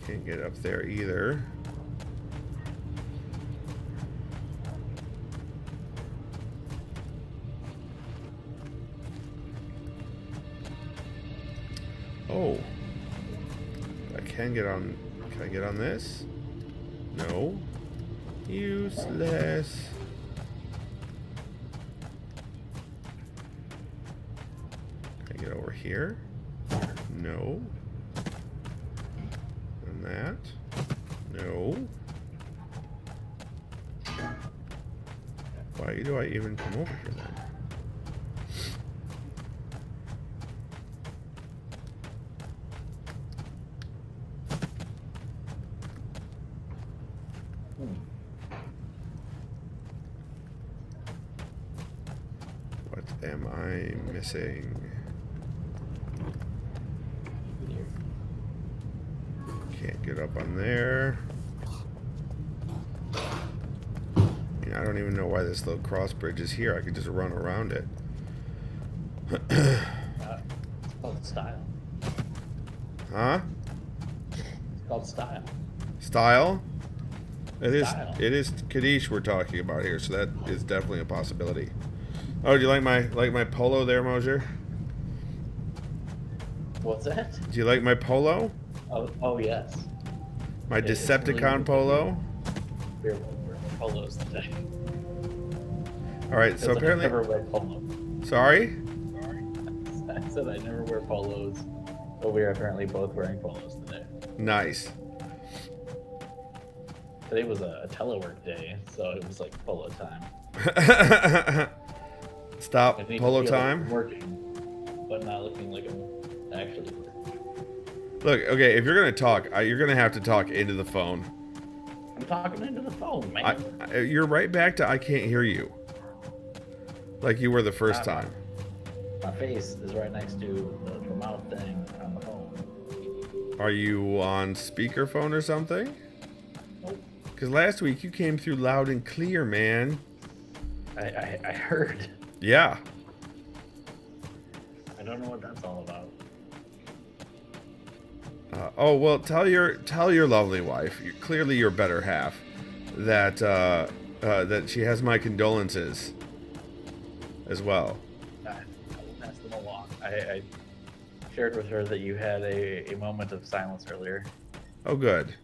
Can't get up there either. Oh. I can get on... Can I get on this? No. Useless. Can I get over here? No. And that? No. Why do I even come over here then? What am I missing? Can't get up on there. I don't even know why this little cross bridge is here. I could just run around it. It's called style. Huh? It's called style. Style? Style. It is Kadesh we're talking about here, so that is definitely a possibility. Oh, do you like my polo there, Mosier? What's that? Do you like my polo? Oh yes. My Decepticon polo? We're polos today. Alright, so apparently... I never wear polo. Sorry? I said I never wear polos, but we are apparently both wearing polos today. Nice. Today was a telework day, so it was like polo time. Stop I need polo to feel time? like I'm working, but not looking like I'm actually working. Look, okay, if you're going to talk, you're going to have to talk into the phone. I'm talking into the phone, man. You're right back to I can't hear you. Like you were the first time. My face is right next to the mouth thing on the phone. Are you on speakerphone or something? Nope. Because last week you came through loud and clear, man. I heard. Yeah. I don't know what that's all about. Oh well, tell your lovely wife, clearly your better half, that that she has my condolences as well. I will pass them along. I shared with her that you had a moment of silence earlier Oh, good.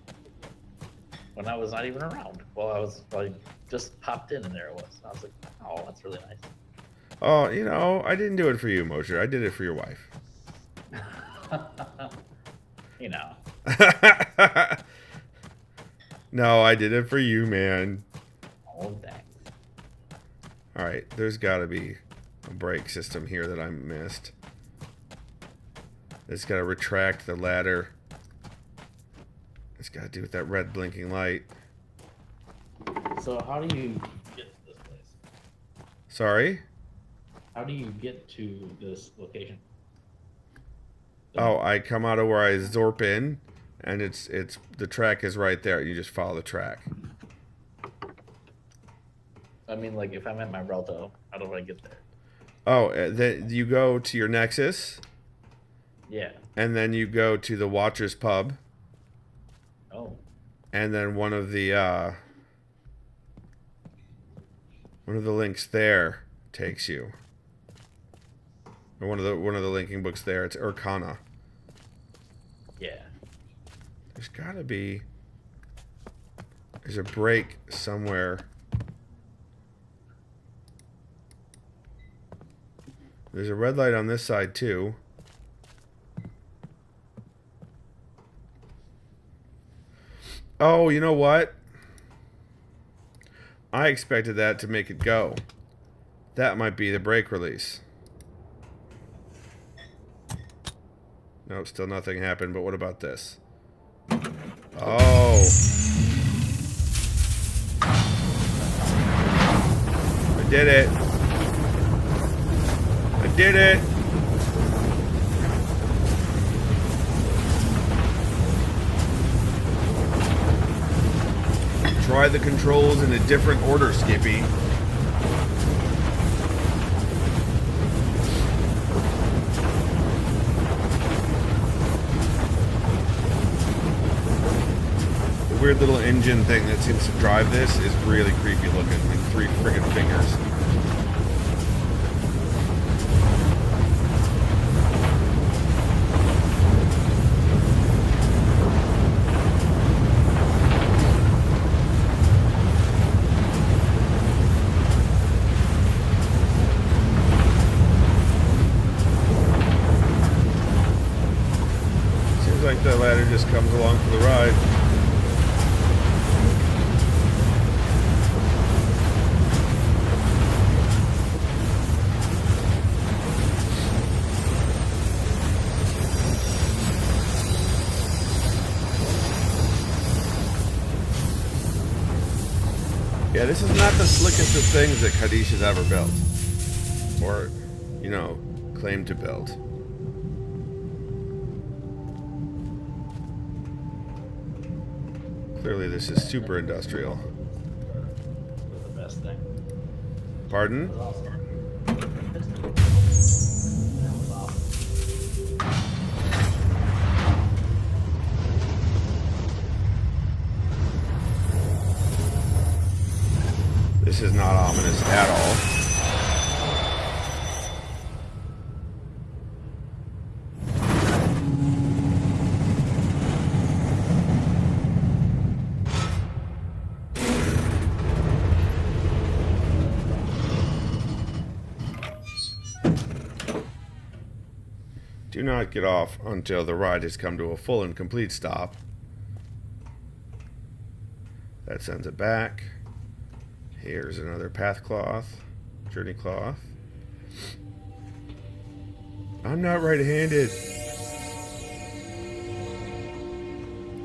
when I was not even around. Well, I just popped in and there it was. I was like, oh, that's really nice. Oh, you know, I didn't do it for you, Mosier. I did it for your wife. You know. No, I did it for you, man. Oh, thanks. All right, there's got to be a brake system here that I missed. It's got to retract the ladder. It's got to do with that red blinking light. So how do you get to this place? Sorry? How do you get to this location? Oh, I come out of where I zorp in, and it's the track is right there. You just follow the track. I mean, like, if I'm at my Relto, how do I get there? Oh, then you go to your Nexus, Yeah. and then you go to the Watchers Pub, Oh. and then one of the links there takes you. Or one of the linking books there. It's Urkana. Yeah. There's a break somewhere. There's a red light on this side too. Oh, you know what? I expected that to make it go. That might be the brake release. Nope, still nothing happened, but what about this? Oh. I did it. I did it. Try the controls in a different order, Skippy. The weird little engine thing that seems to drive this is really creepy looking, like 3 friggin' fingers. Like the ladder just comes along for the ride. Yeah, this is not the slickest of things that Kadish has ever built. Or, you know, claimed to build. Clearly this is super industrial. Was the best thing. Pardon? That was awesome. This is not ominous at all. Do not get off until the ride has come to a full and complete stop. That sends it back. Here's another path cloth, journey cloth. I'm not right-handed.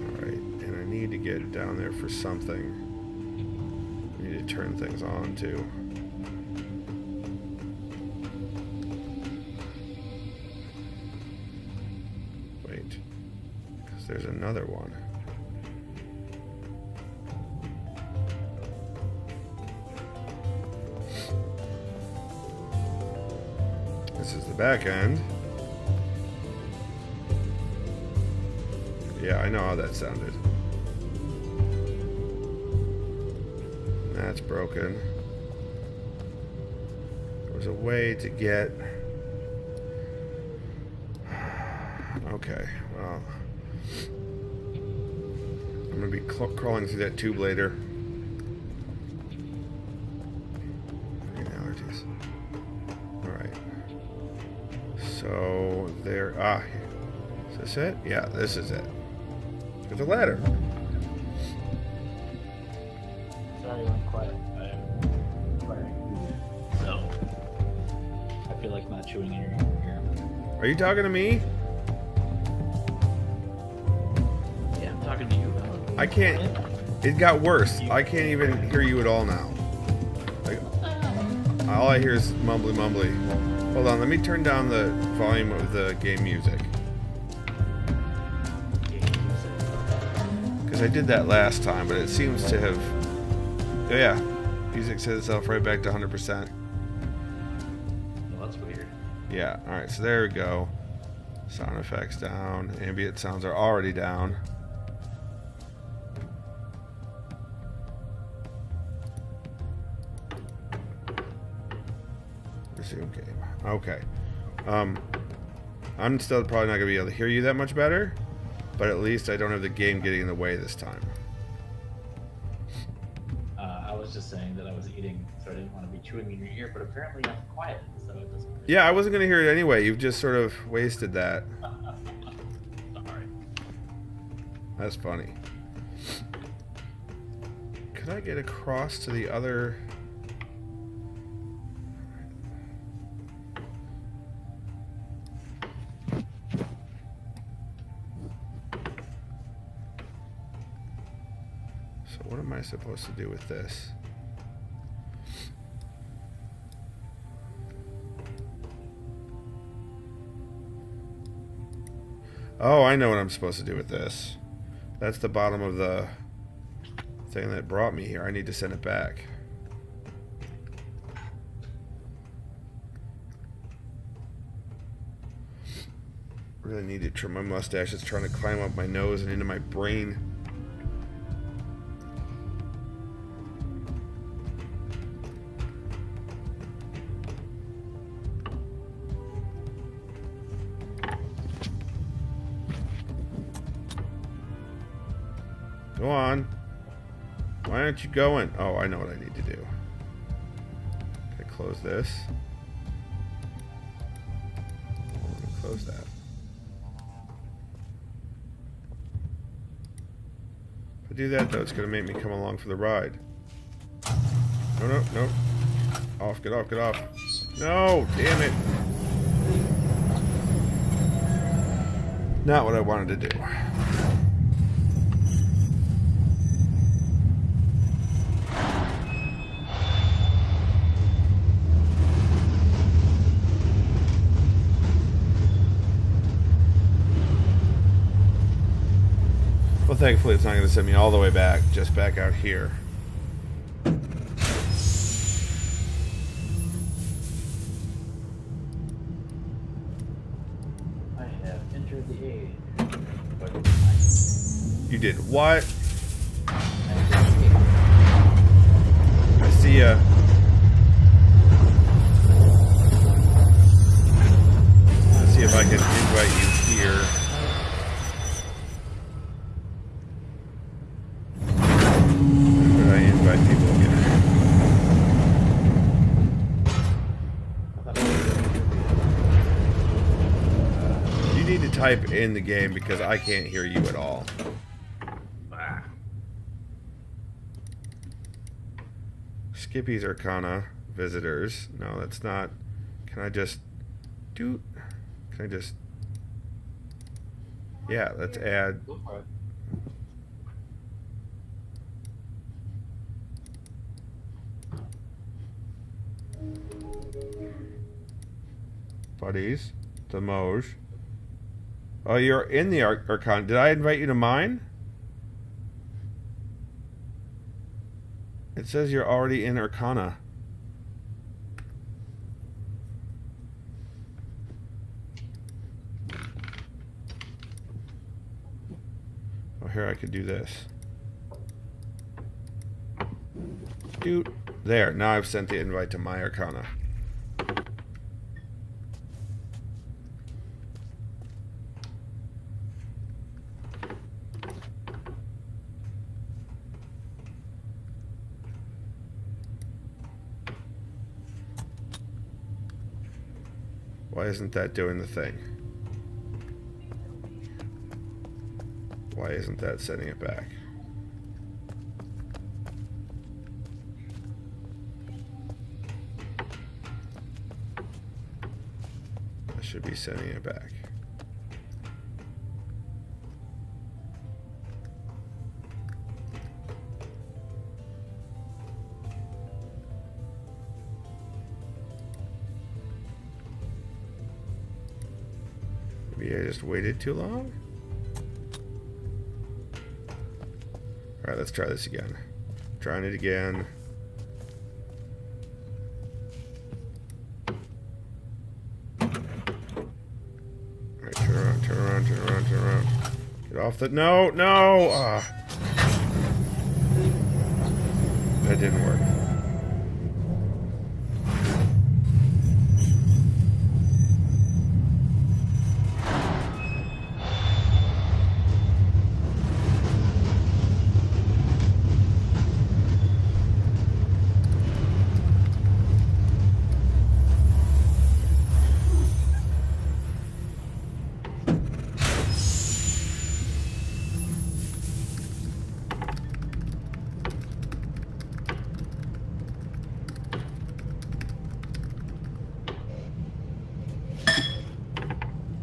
Alright, and I need to get down there for something. I need to turn things on too. Wait, because there's another one. This is the back end. Yeah, I know how that sounded. That's broken. There was a way to get... Okay, well... I'm gonna be crawling through that tube later. Green allergies. Alright. So there, is this it? Yeah, this is it. There's a ladder. Sorry, I'm quiet. I'm quiet. So, I feel like not chewing in your ear. Are you talking to me? Yeah, I'm talking to you. I can't. It got worse. I can't even hear you at all now. Like, all I hear is mumbly mumbly. Hold on, let me turn down the volume of the game music. Because I did that last time, but it seems to have... Oh yeah, music set itself right back to 100%. Well, that's weird. Yeah, alright, so there we go. Sound effects down. Ambient sounds are already down. Resume game. Okay. I'm still probably not going to be able to hear you that much better, but at least I don't have the game getting in the way this time. I was just saying that I was eating, so I didn't want to be chewing in your ear, but apparently I'm quiet, so it doesn't really... Yeah, I wasn't going to hear it anyway. You've just sort of wasted that. Sorry. That's funny. Could I get across to the other... So what am I supposed to do with this? Oh, I know what I'm supposed to do with this. That's the bottom of the thing that brought me here. I need to send it back. Really need to trim my mustache. It's trying to climb up my nose and into my brain. Go on. Why aren't you going? Oh, I know what I need to do. Okay, close this. Close that. If I do that, though, it's going to make me come along for the ride. No, no, no. Off, get off, get off. No, damn it. Not what I wanted to do. Well, thankfully it's not going to send me all the way back, just back out here. I have entered the age. You did what? I see ya. Let's see if I can invite you here. Invite people again. You need to type in the game because I can't hear you at all. Skippy's Arcana visitors. No, that's not. Can I just do? Can I just? Yeah, let's add. Go for it. Buddies, the Moj. Oh, you're in the Arcana. Did I invite you to mine? It says you're already in Arcana. Oh, here I could do this. Dude, there. Now I've sent the invite to my Arcana. Why isn't that doing the thing? Why isn't that sending it back? should be sending it back. Maybe I just waited too long? Alright, let's try this again. Trying it again. Alright, turn around, turn around, turn around, turn around. Get off the... No, no! That didn't work.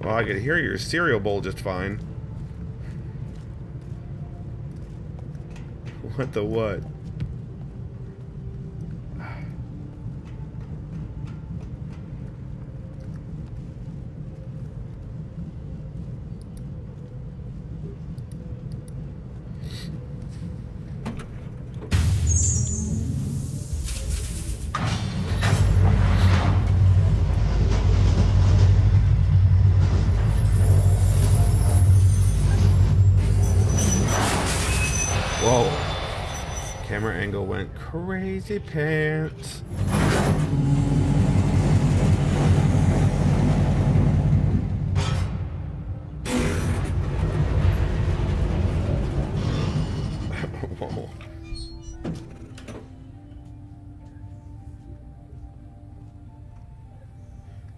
Well, I could hear your cereal bowl just fine. What the what? Whoa. Camera angle went crazy pants. Whoa.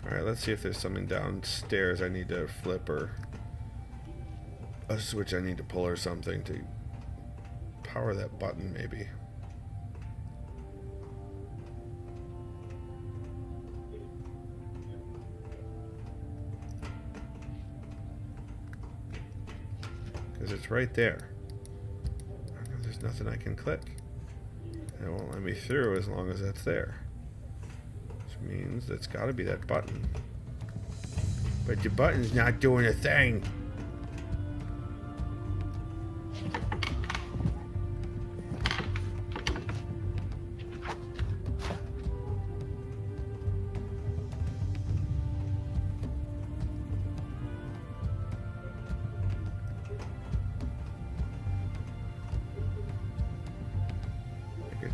Alright, let's see if there's something downstairs I need to flip or a switch I need to pull or something to power that button, maybe. Because it's right there. I know there's nothing I can click. It won't let me through as long as that's there. Which means that's got to be that button. But the button's not doing a thing.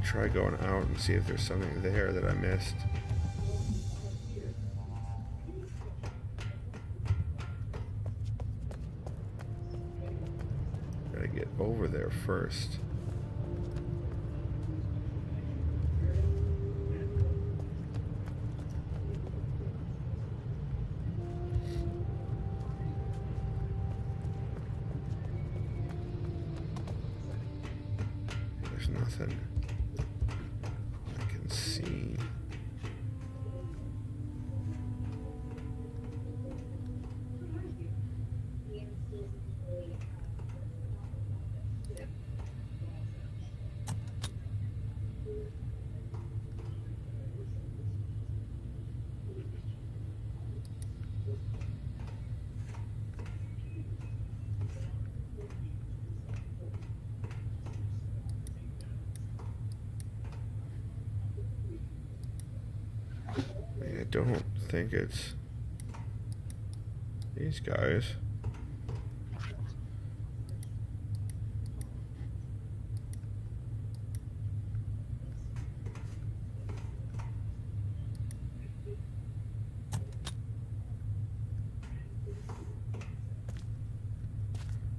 Try going out and see if there's something there that I missed. Gotta get over there first. There's nothing. See. I don't think it's these guys.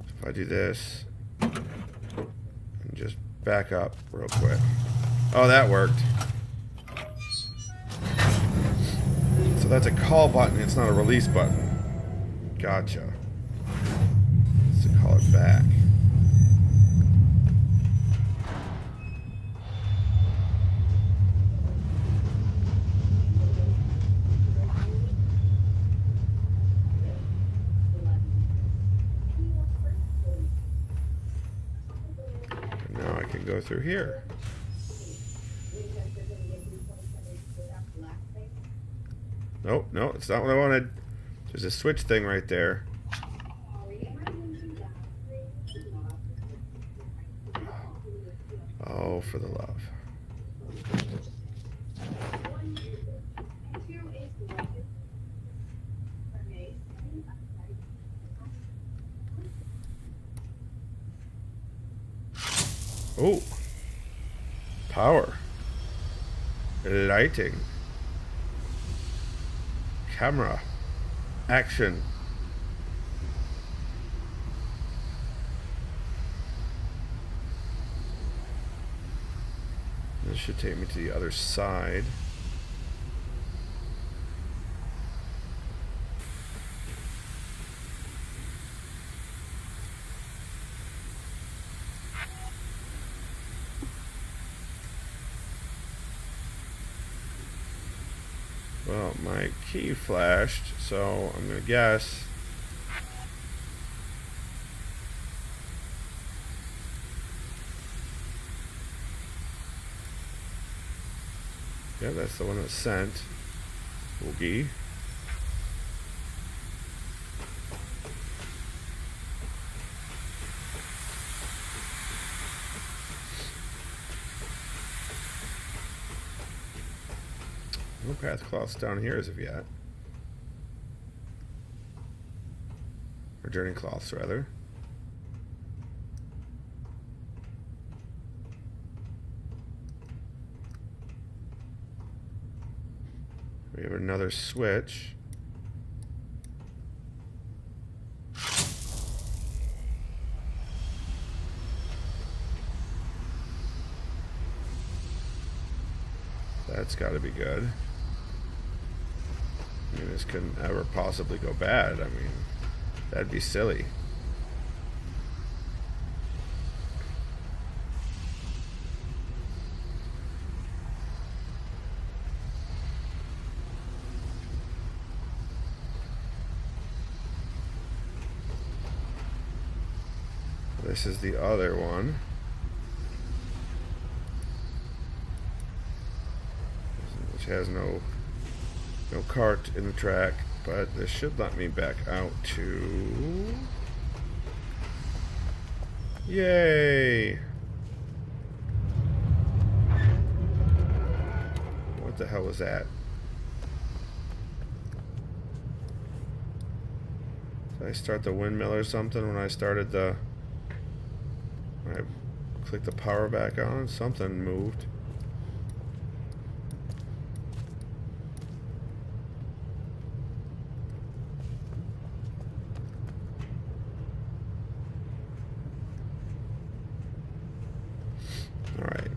If I do this and just back up real quick. Oh, that worked. So that's a call button, it's not a release button. Gotcha. Let's call it back. can go through here. Nope, no, it's not what I wanted. There's a switch thing right there. Oh, for the love. Oh, power, lighting, camera, action. This should take me to the other side. Well, my key flashed, so I'm gonna guess. Yeah, that's the one that sent. Oogie. No path cloths down here as of yet. Or journey cloths, rather. We have another switch. That's got to be good. I mean, this couldn't ever possibly go bad. I mean, that'd be silly. This is the other one. Which has no cart in the track, but this should let me back out to... Yay! What the hell was that? Did I start the windmill or something when I started the... When I clicked the power back on? Something moved. Alright.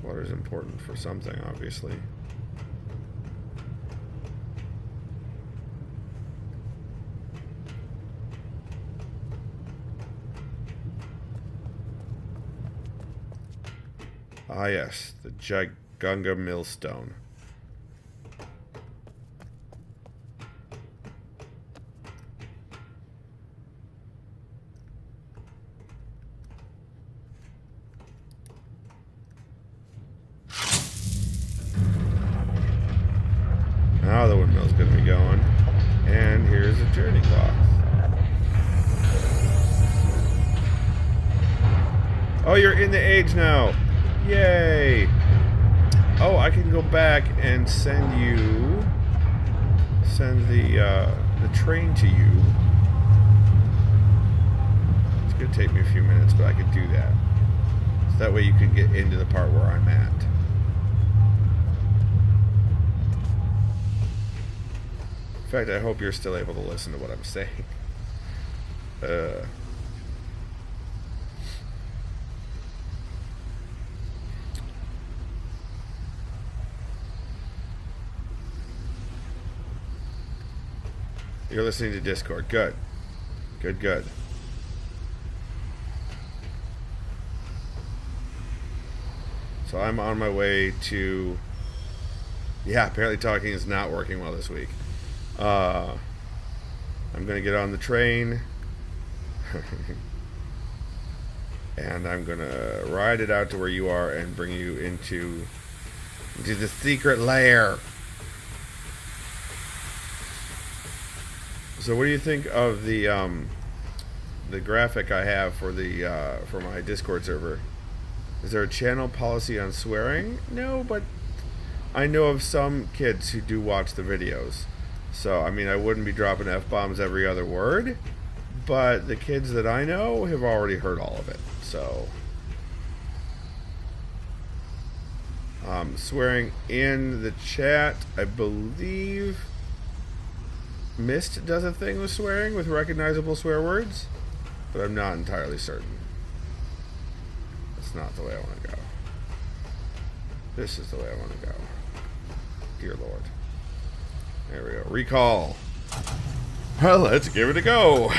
Water's important for something, obviously. Ah yes, the Gigunga Millstone. Now the windmill's gonna be going. And here's a journey clock. Oh, you're in the age now. Yay! Oh, I can go back and send the train to you. It's gonna take me a few minutes, but I could do that. So that way you can get into the part where I'm at. In fact, I hope you're still able to listen to what I'm saying. You're listening to Discord. Good. Good, good. So I'm on my way to... Yeah, apparently talking is not working well this week. I'm gonna get on the train. And I'm gonna ride it out to where you are and bring you into the secret lair. So what do you think of the graphic I have for the for my Discord server? Is there a channel policy on swearing? No, but I know of some kids who do watch the videos. So, I mean, I wouldn't be dropping F-bombs every other word, but the kids that I know have already heard all of it. So, swearing in the chat, I believe Myst does a thing with swearing, with recognizable swear words, but I'm not entirely certain. That's not the way I want to go. This is the way I want to go. Dear Lord. There we go. Recall. Well, let's give it a go.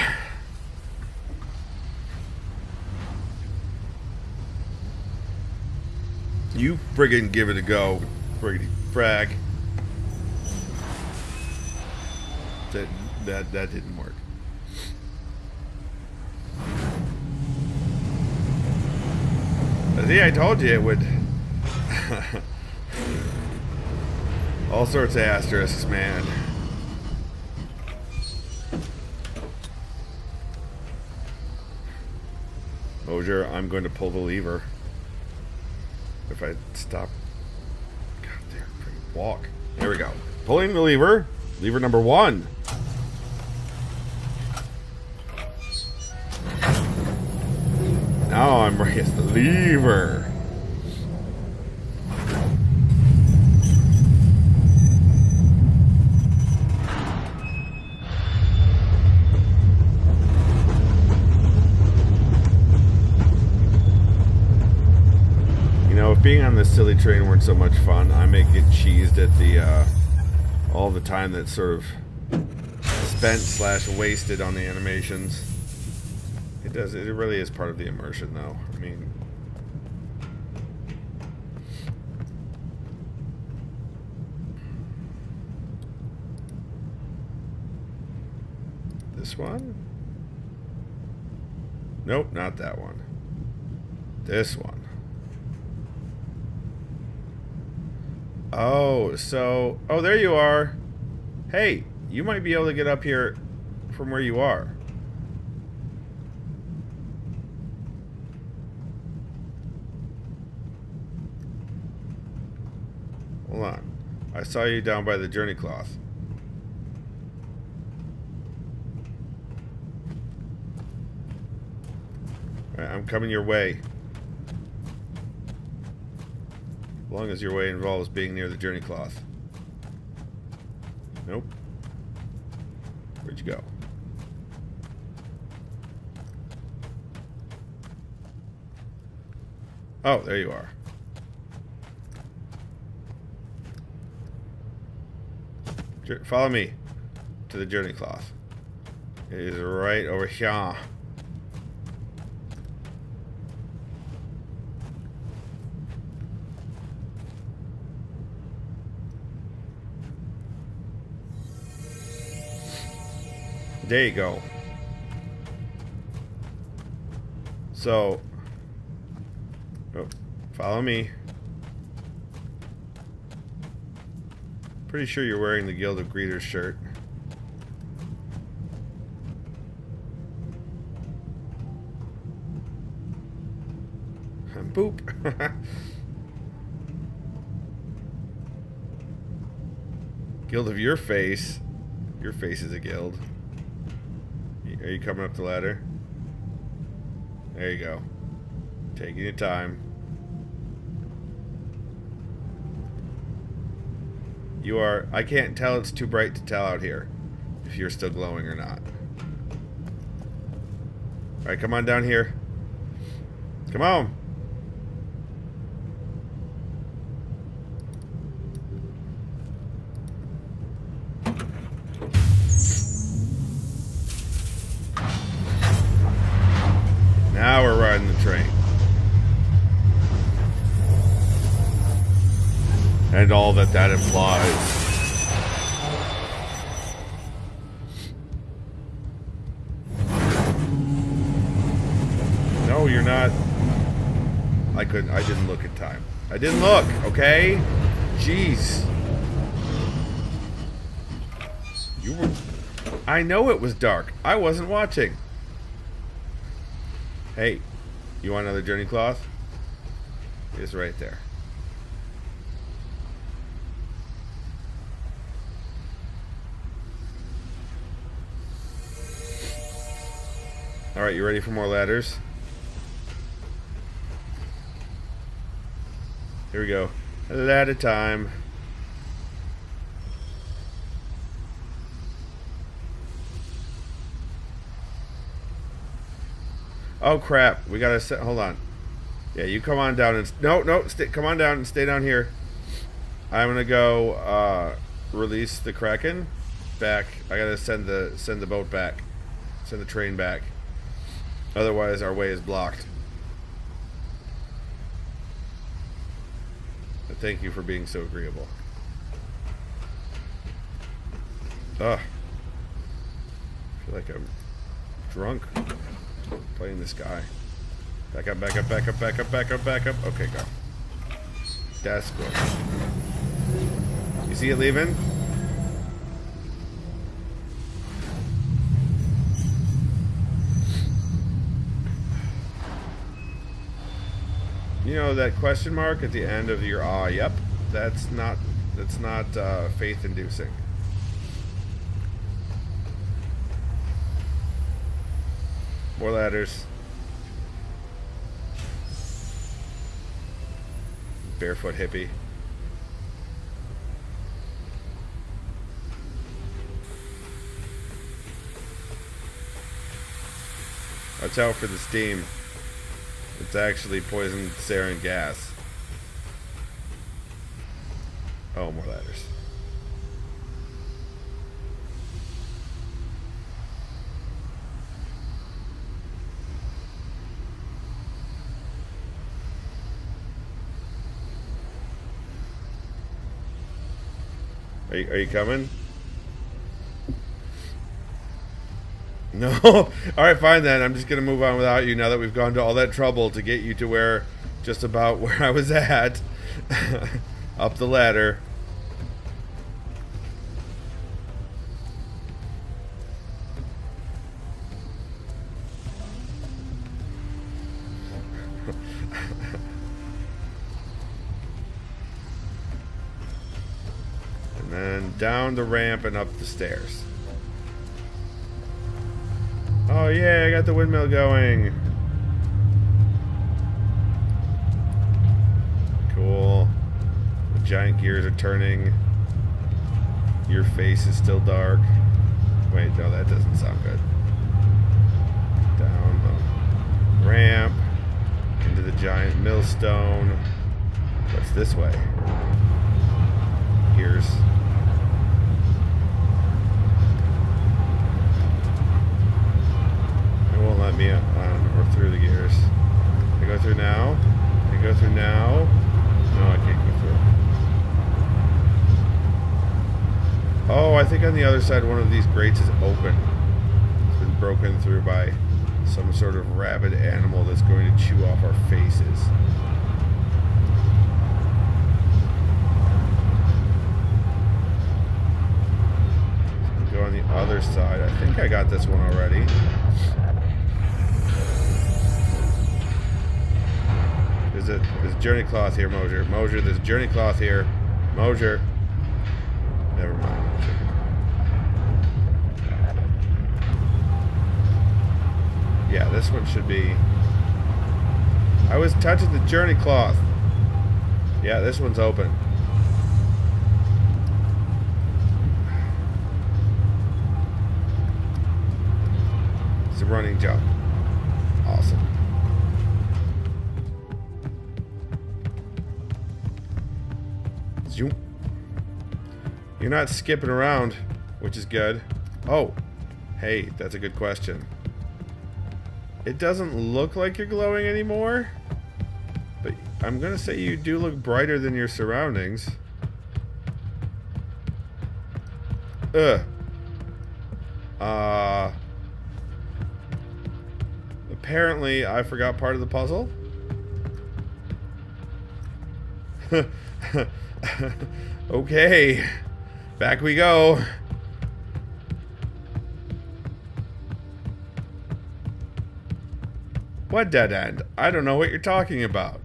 You friggin' give it a go, friggin' frag. That didn't work. See, I told you it would. All sorts of asterisks, man. Mosier, I'm going to pull the lever. If I stop. God, there, freaking walk. There we go. Pulling the lever. Lever number 1. Now I'm right. It's the lever. If being on this silly train weren't so much fun, I may get cheesed at the all the time that's sort of spent / wasted on the animations. It really is part of the immersion, though. I mean, this one? Nope, not that one. This one. Oh, so... Oh, there you are. Hey, you might be able to get up here from where you are. Hold on. I saw you down by the journey cloth. All right, I'm coming your way. As long as your way involves being near the journey cloth. Nope. Where'd you go? Oh, there you are. Follow me to the journey cloth. It is right over here. There you go. So, follow me. Pretty sure you're wearing the Guild of Greeters shirt. Boop. Guild of your face. Your face is a guild. Are you coming up the ladder? There you go. Taking your time. You are... I can't tell, it's too bright to tell out here if you're still glowing or not. Alright, come on down here. Come on. Now we're riding the train. And all that implies. you're not... I didn't look in time. I didn't look, okay? Jeez. You were... I know it was dark. I wasn't watching. Hey, you want another journey cloth? It's right there. Alright, you ready for more ladders? Here we go. Ladder time. Oh crap, we gotta set, hold on. Yeah, you come on down and, come on down and stay down here. I'm gonna go, release the Kraken back. I gotta send the boat back. Send the train back. Otherwise our way is blocked. But thank you for being so agreeable. Ugh. I feel like I'm drunk playing this guy. Back up, back up, back up, back up, back up, back up. Okay, go. That's good. You see it leaving? You know that question mark at the end of your yep, that's not faith inducing. More ladders. Barefoot hippie. Watch out for the steam. It's actually poison sarin gas. Oh, more ladders. Are you coming? No? Alright, fine then. I'm just going to move on without you now that we've gone to all that trouble to get you to where, just about where I was at. Up the ladder. And then down the ramp and up the stairs. Oh yeah, I got the windmill going. Cool. The giant gears are turning. Your face is still dark. Wait, no, that doesn't sound good. Down the ramp. Into the giant millstone. What's this way? Gears. Won't let me on or through the gears. Can I go through now? Can I go through now? No, I can't go through. Oh, I think on the other side one of these grates is open. It's been broken through by some sort of rabid animal that's going to chew off our faces. So go on the other side. I think I got this one already. There's journey cloth here, Mosier. Mosier, there's journey cloth here. Mosier. Never mind, Mosier. Yeah, this one should be... I was touching the journey cloth. Yeah, this one's open. It's a running jump. Awesome. Zoom. You're not skipping around, which is good. Oh, hey, that's a good question. It doesn't look like you're glowing anymore, but I'm gonna say you do look brighter than your surroundings. Ugh. apparently I forgot part of the puzzle. Okay. Back we go. What dead end? I don't know what you're talking about.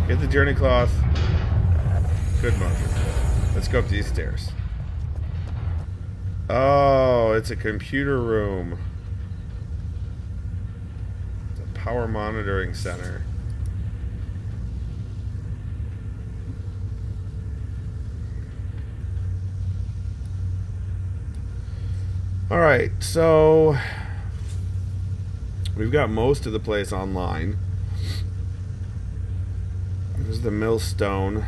Get the journey cloth. Good motion. Let's go up these stairs. Oh, it's a computer room. It's a power monitoring center. Alright, so we've got most of the place online. There's the millstone.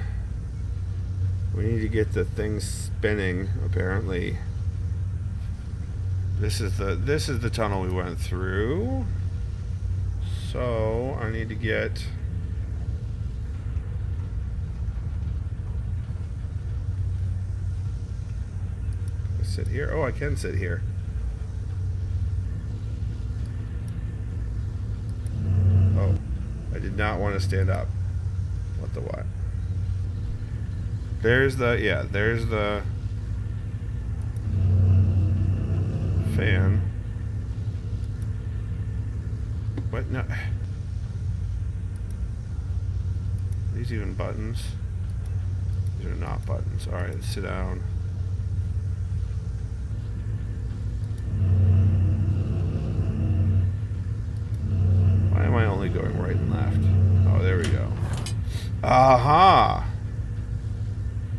We need to get the thing spinning, apparently. This is the tunnel we went through. So I need to get sit here. Oh, I can sit here. Oh, I did not want to stand up. What the what? There's the, yeah, there's the fan. What? No. Are these even buttons? These are not buttons. Alright, let's sit down. Why am I only going right and left? Oh, there we go. Aha!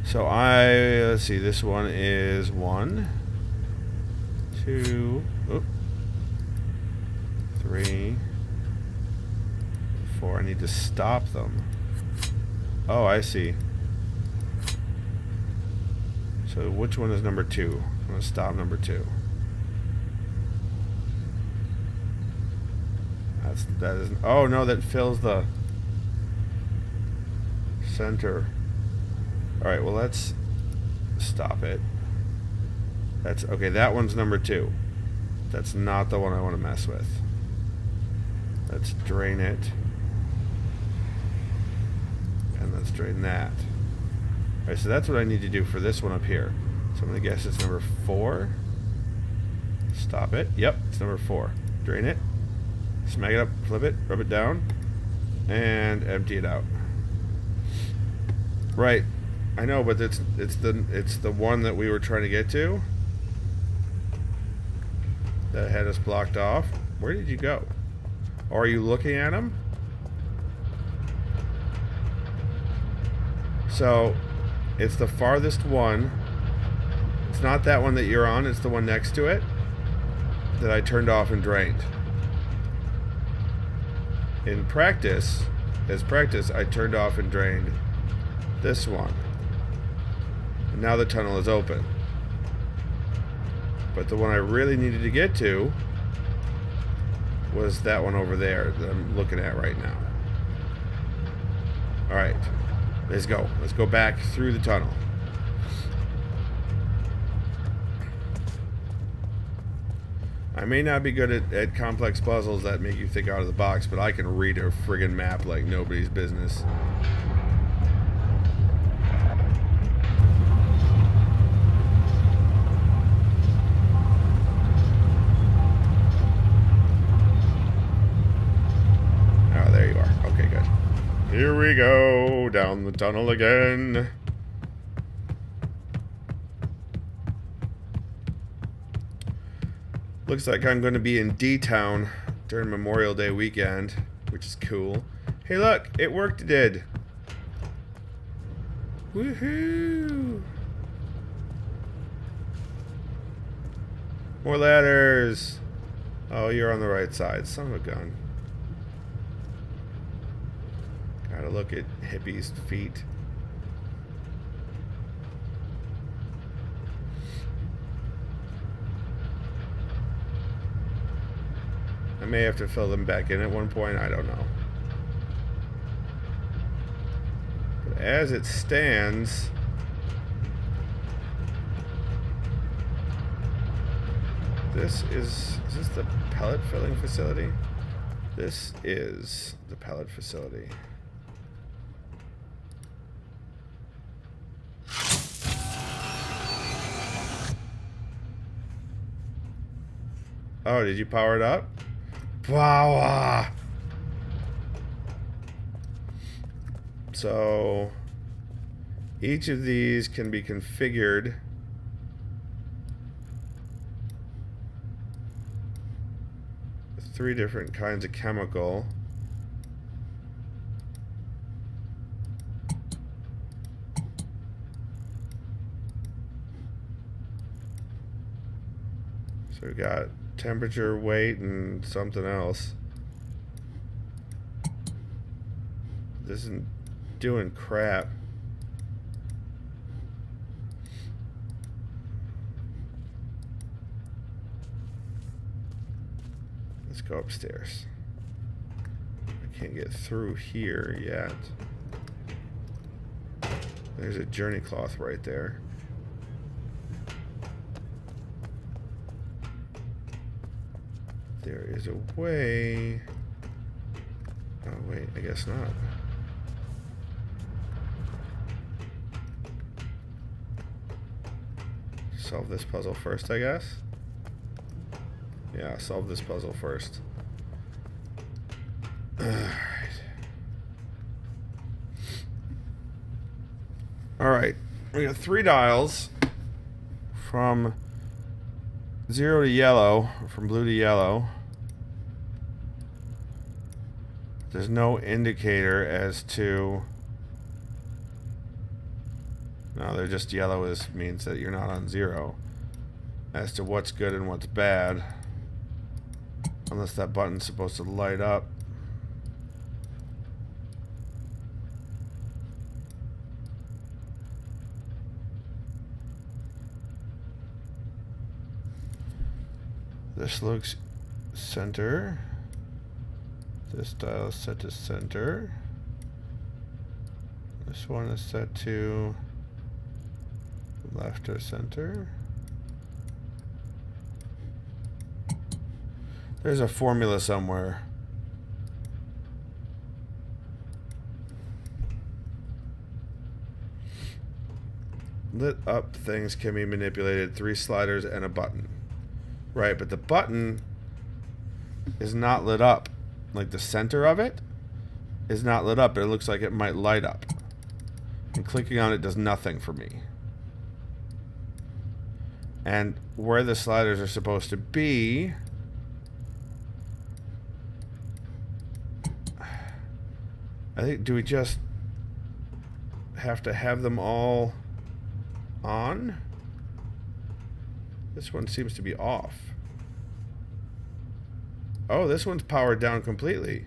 So let's see, this one is 1, 2, 3, 4. I need to stop them. Oh, I see. So which one is number 2? I'm going to stop number 2. That isn't. Oh no, that fills the center. Alright, well let's stop it. That's okay, that one's number 2. That's not the one I want to mess with. Let's drain it. And let's drain that. Alright, so that's what I need to do for this one up here. So I'm gonna guess it's number 4. Stop it. Yep, it's number 4. Drain it. Smack it up, flip it, rub it down, and empty it out. Right. I know, but it's the one that we were trying to get to that had us blocked off. Where did you go? Or are you looking at him? So it's the farthest one. It's not that one that you're on, it's the one next to it that I turned off and drained. In practice, I turned off and drained this one. And now the tunnel is open. But the one I really needed to get to was that one over there that I'm looking at right now. Alright, let's go. Let's go back through the tunnel. I may not be good at complex puzzles that make you think out of the box, but I can read a friggin' map like nobody's business. Oh, there you are. Okay, good. Here we go, down the tunnel again. Looks like I'm going to be in D-Town during Memorial Day weekend, which is cool. Hey look, it worked, it did. Woohoo! More ladders. Oh, you're on the right side, son of a gun. Gotta look at hippies' feet. may have to fill them back in at one point. I don't know. But as it stands, is this the pellet filling facility? This is the pellet facility. Oh, did you power it up? Power! So, each of these can be configured with 3 different kinds of chemical. So we got temperature, weight, and something else. This isn't doing crap. Let's go upstairs. I can't get through here yet. There's a journey cloth right there. There is a way. Oh wait, I guess not. Solve this puzzle first, I guess. Yeah, solve this puzzle first. Alright. We got 3 dials from 0 to yellow, from blue to yellow. There's no indicator as to... No, they're just yellow means that you're not on 0. As to what's good and what's bad. Unless that button's supposed to light up. This looks center. This dial is set to center. This one is set to left or center. There's a formula somewhere. Lit up things can be manipulated. 3 sliders and a button. Right, but the button is not lit up. Like the center of it is not lit up, but it looks like it might light up. And clicking on it does nothing for me. And where the sliders are supposed to be, I think, do we just have to have them all on? This one seems to be off. Oh, this one's powered down completely.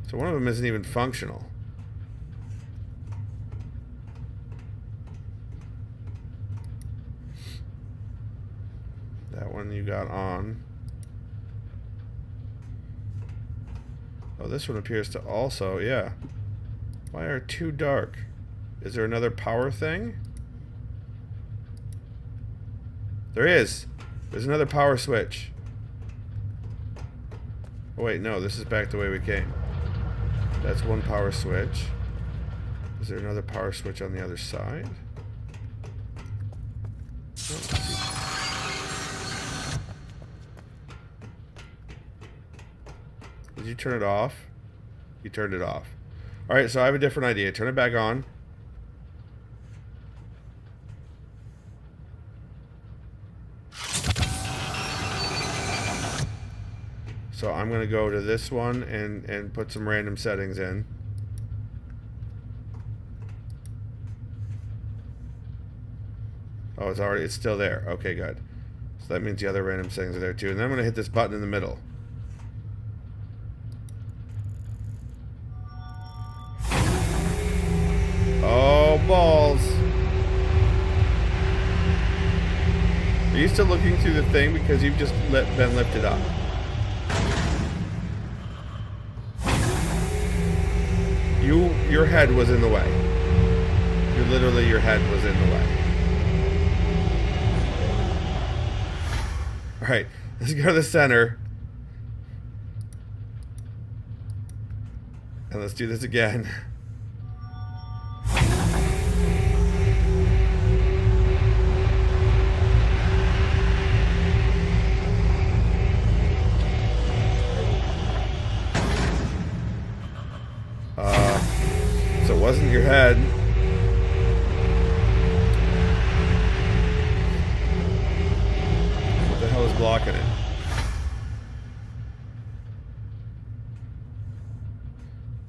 So one of them isn't even functional. That one you got on. Oh, this one appears to also, yeah. Why are 2 dark? Is there another power thing? There is. There's another power switch. Oh, wait, no, this is back the way we came. That's one power switch. Is there another power switch on the other side? Oh, did you turn it off? You turned it off. Alright, so I have a different idea. Turn it back on. So I'm going to go to this one and put some random settings in. Oh, it's still there. Okay, good. So that means the other random settings are there too. And then I'm going to hit this button in the middle. Oh, balls. Are you still looking through the thing because you've just been lifted up? your head was in the way. Literally your head was in the way. Alright, let's go to the center. And let's do this again. So it wasn't your head. What the hell is blocking it?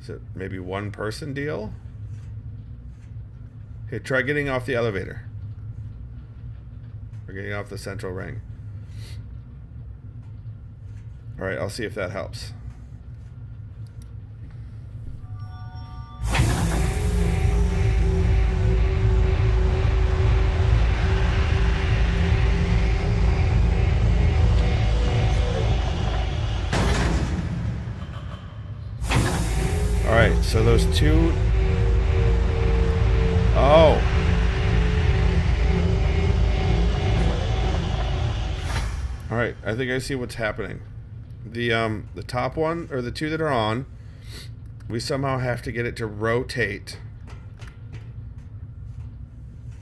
Is it maybe one person deal? Hey, try getting off the elevator. Or getting off the central ring. Alright, I'll see if that helps. Alright, so those two... Oh! Alright, I think I see what's happening. The top one, or the two that are on, we somehow have to get it to rotate.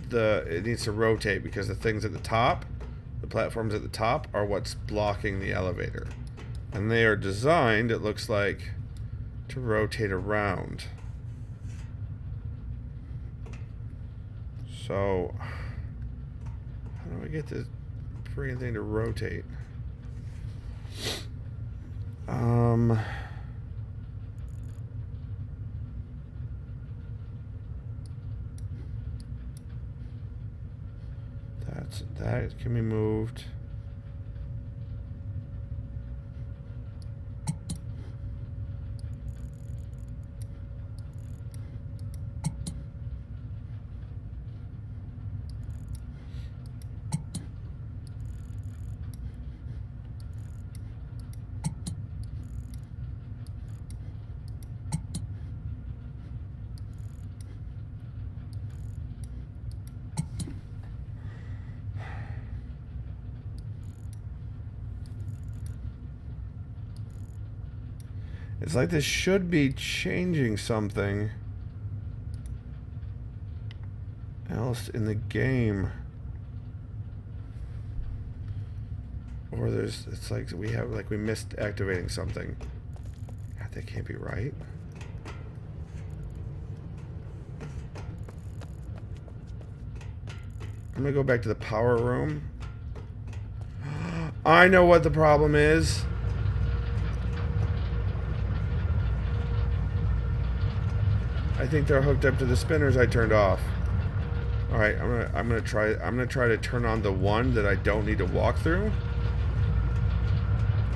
It needs to rotate because the things at the top, the platforms at the top, are what's blocking the elevator. And they are designed, it looks like, to rotate around. So, how do I get this freaking thing to rotate? That can be moved. It's like this should be changing something else in the game. Or it's like we missed activating something. God, that can't be right. I'm gonna go back to the power room. I know what the problem is. I think they're hooked up to the spinners I turned off. All right, I'm gonna try to turn on the one that I don't need to walk through.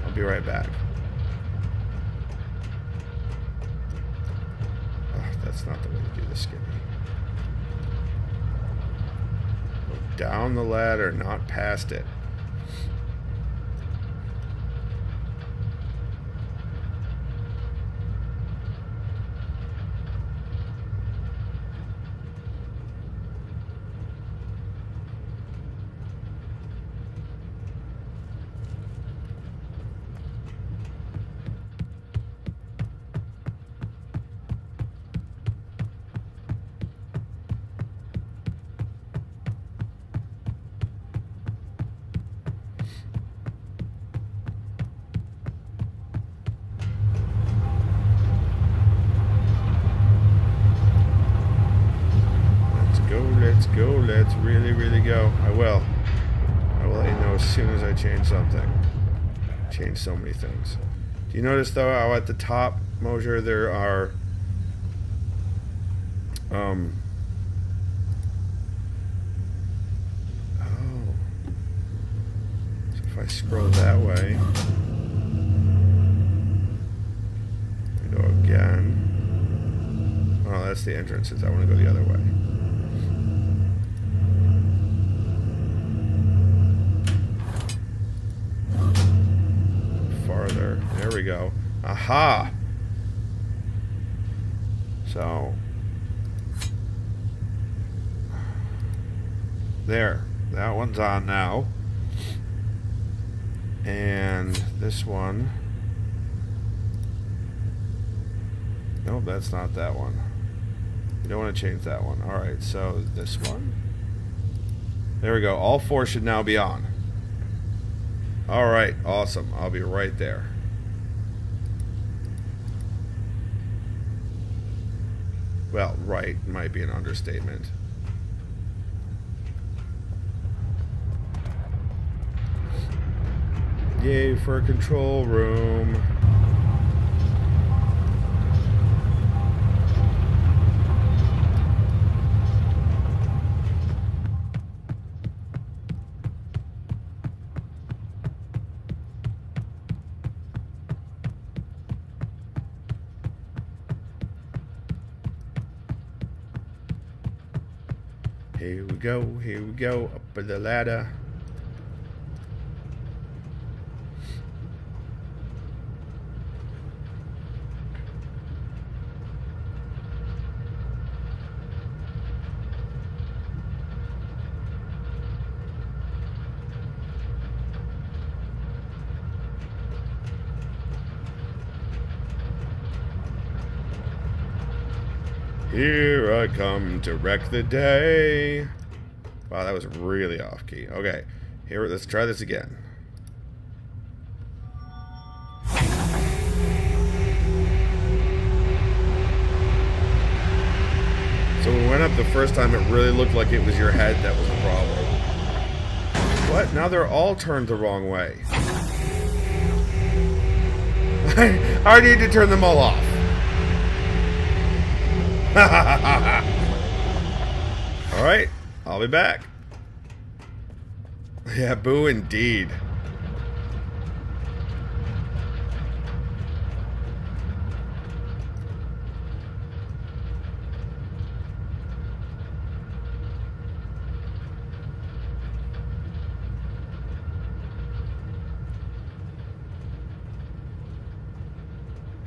I'll be right back. Oh, that's not the way to do this, Skippy. Go down the ladder, not past it. Let's really, really go. I will let you know as soon as I change something. Change so many things. Do you notice though how at the top, Mosier, there are oh. So if I scroll that way, we go again. Oh, that's the entrances. I want to go the other way. There we go. Aha! So there, that one's on now. And this one, nope, that's not that one. You don't want to change that one. Alright, so this one. There we go. All four should now be on. Alright, awesome. I'll be right there. Well, right might be an understatement. Yay for a control room. Here we go, up the ladder. Here I come to wreck the day. Wow, that was really off key. Okay, here, let's try this again. So when we went up the first time, it really looked like it was your head that was the problem. What? Now they're all turned the wrong way. I need to turn them all off. Alright, I'll be back. Yeah, boo indeed.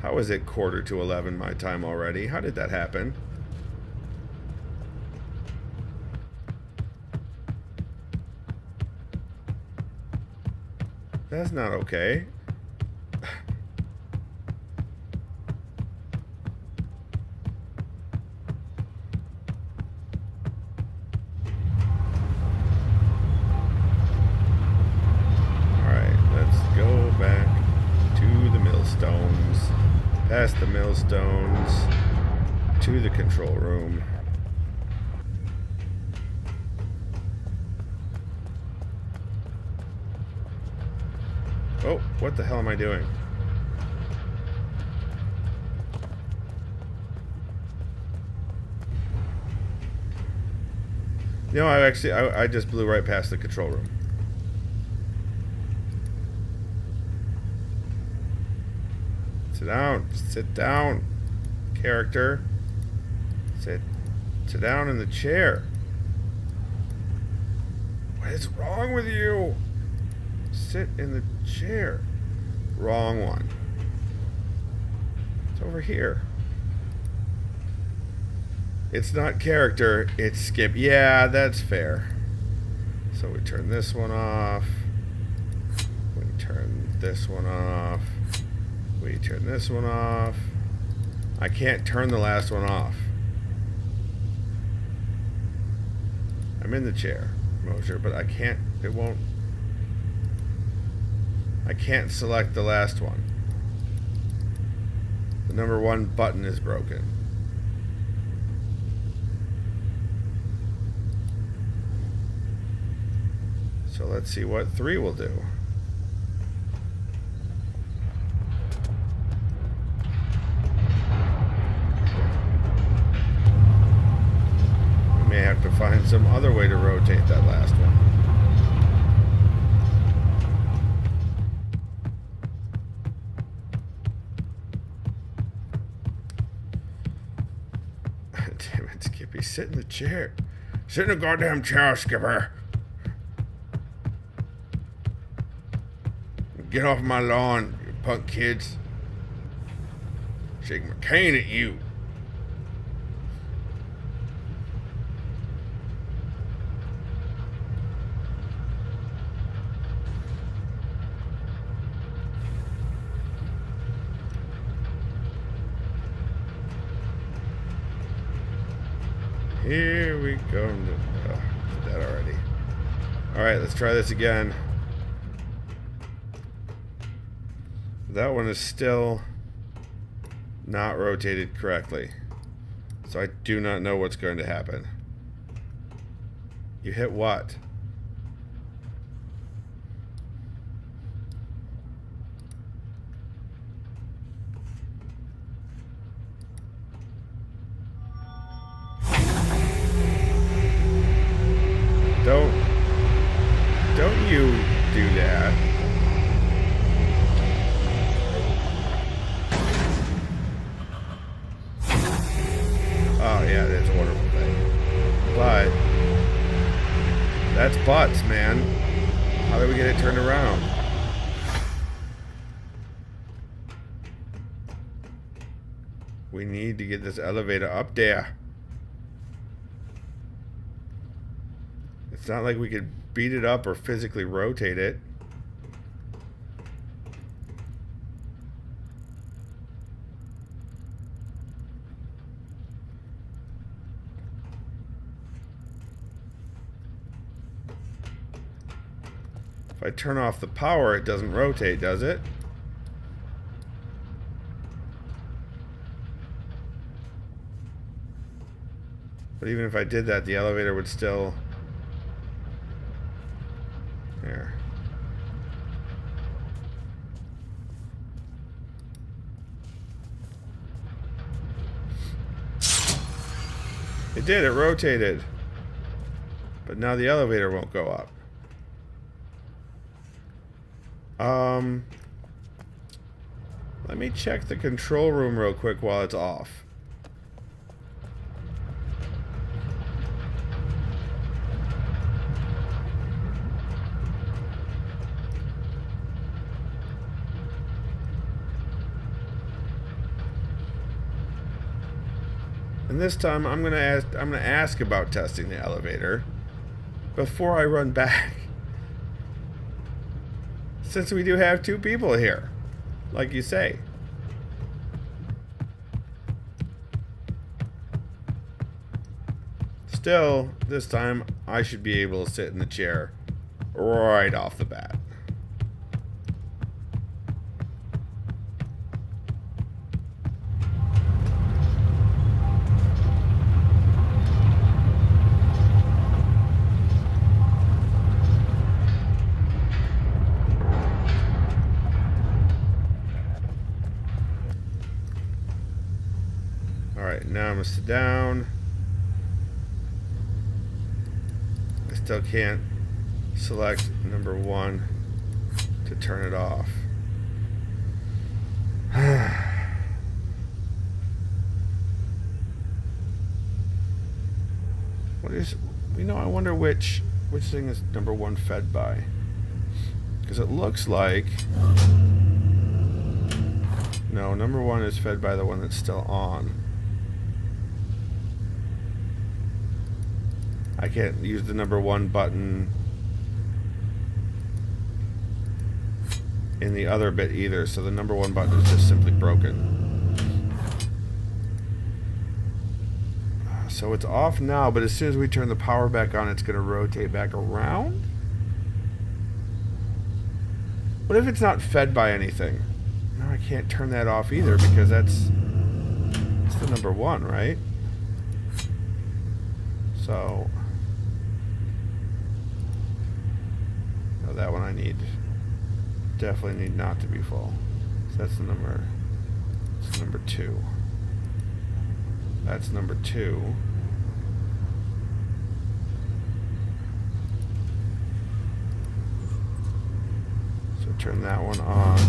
How is it 11:15 my time already? How did that happen? That's not okay. Alright, let's go back to the millstones. Past the millstones. To the control room. Oh, what the hell am I doing? No, I just blew right past the control room. Sit down. Sit down, character. Sit down in the chair. What is wrong with you? Sit in the chair. Wrong one. It's over here. It's not character, it's skip. Yeah, that's fair. So we turn this one off. We turn this one off. We turn this one off. I can't turn the last one off. I'm in the chair, Mosher, but I can't, it won't. I can't select the last one. The number 1 button is broken. So let's see what 3 will do. We may have to find some other way to rotate that last one. Damn it, Skippy. Sit in the chair. Sit in the goddamn chair, Skipper. Get off my lawn, you punk kids. Shake my cane at you. Here we go. Oh, did that already. Alright, let's try this again. That one is still not rotated correctly. So I do not know what's going to happen. You hit what? Don't you do that. Oh yeah, it's a wonderful thing. But that's butts, man. How do we get it turned around? We need to get this elevator up there. It's not like we could beat it up or physically rotate it. If I turn off the power, it doesn't rotate, does it? But even if I did that, the elevator would still... There. It did, it rotated. But now the elevator won't go up. Let me check the control room real quick while it's off. And this time I'm gonna ask about testing the elevator before I run back. Since we do have two people here, like you say. Still, this time I should be able to sit in the chair right off the bat. Alright, now I'm gonna sit down. I still can't select number 1 to turn it off. What is, I wonder which thing is number 1 fed by. Because it looks like, no, number 1 is fed by the one that's still on. I can't use the number 1 button in the other bit either, so the number 1 button is just simply broken. So it's off now, but as soon as we turn the power back on, it's going to rotate back around? What if it's not fed by anything? No, I can't turn that off either because it's the number 1, right? So... that one I definitely need not to be full. So that's number 2. That's number 2. So turn that one on.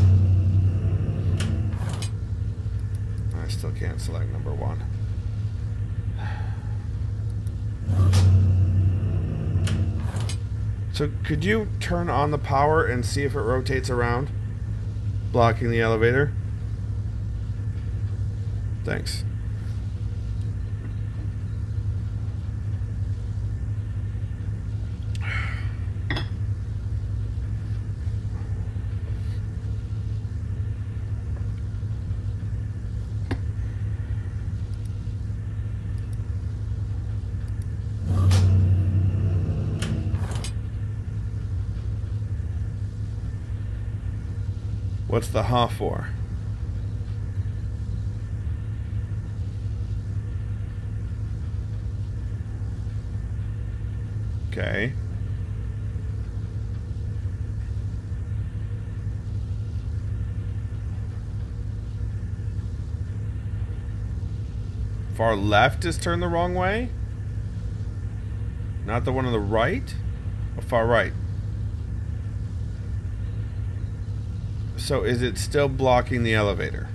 I still can't select number 1. So could you turn on the power and see if it rotates around, blocking the elevator? Thanks. What's the huh for? Okay. Far left is turned the wrong way? Not the one on the right? Or far right? So is it still blocking the elevator?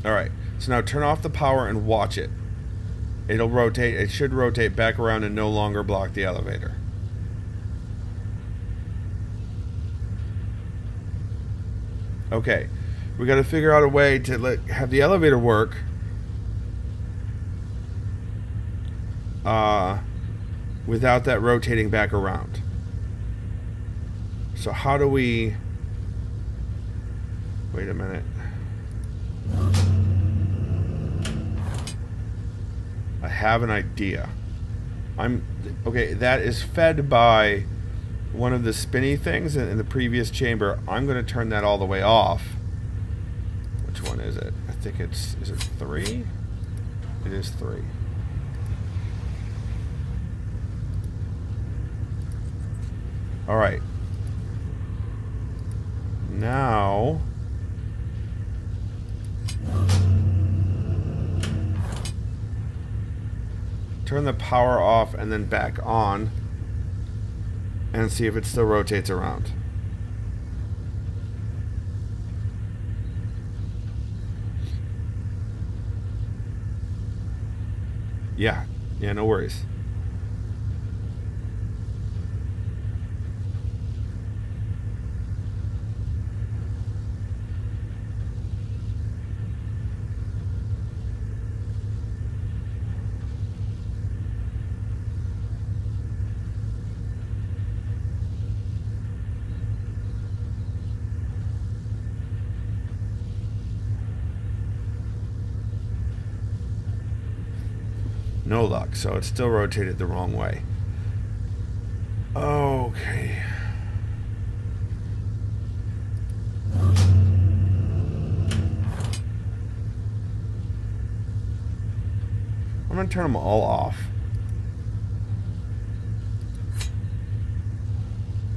Alright, so now turn off the power and watch it. It'll rotate, it should rotate back around and no longer block the elevator. Okay, we gotta figure out a way to have the elevator work. Without that rotating back around. So how do we... Wait a minute. I have an idea. Okay, that is fed by one of the spinny things in the previous chamber. I'm going to turn that all the way off. Which one is it? I think is it 3? It is 3. All right. Now... turn the power off and then back on and see if it still rotates around. Yeah, no worries. No luck, so it's still rotated the wrong way. Okay. I'm gonna turn them all off.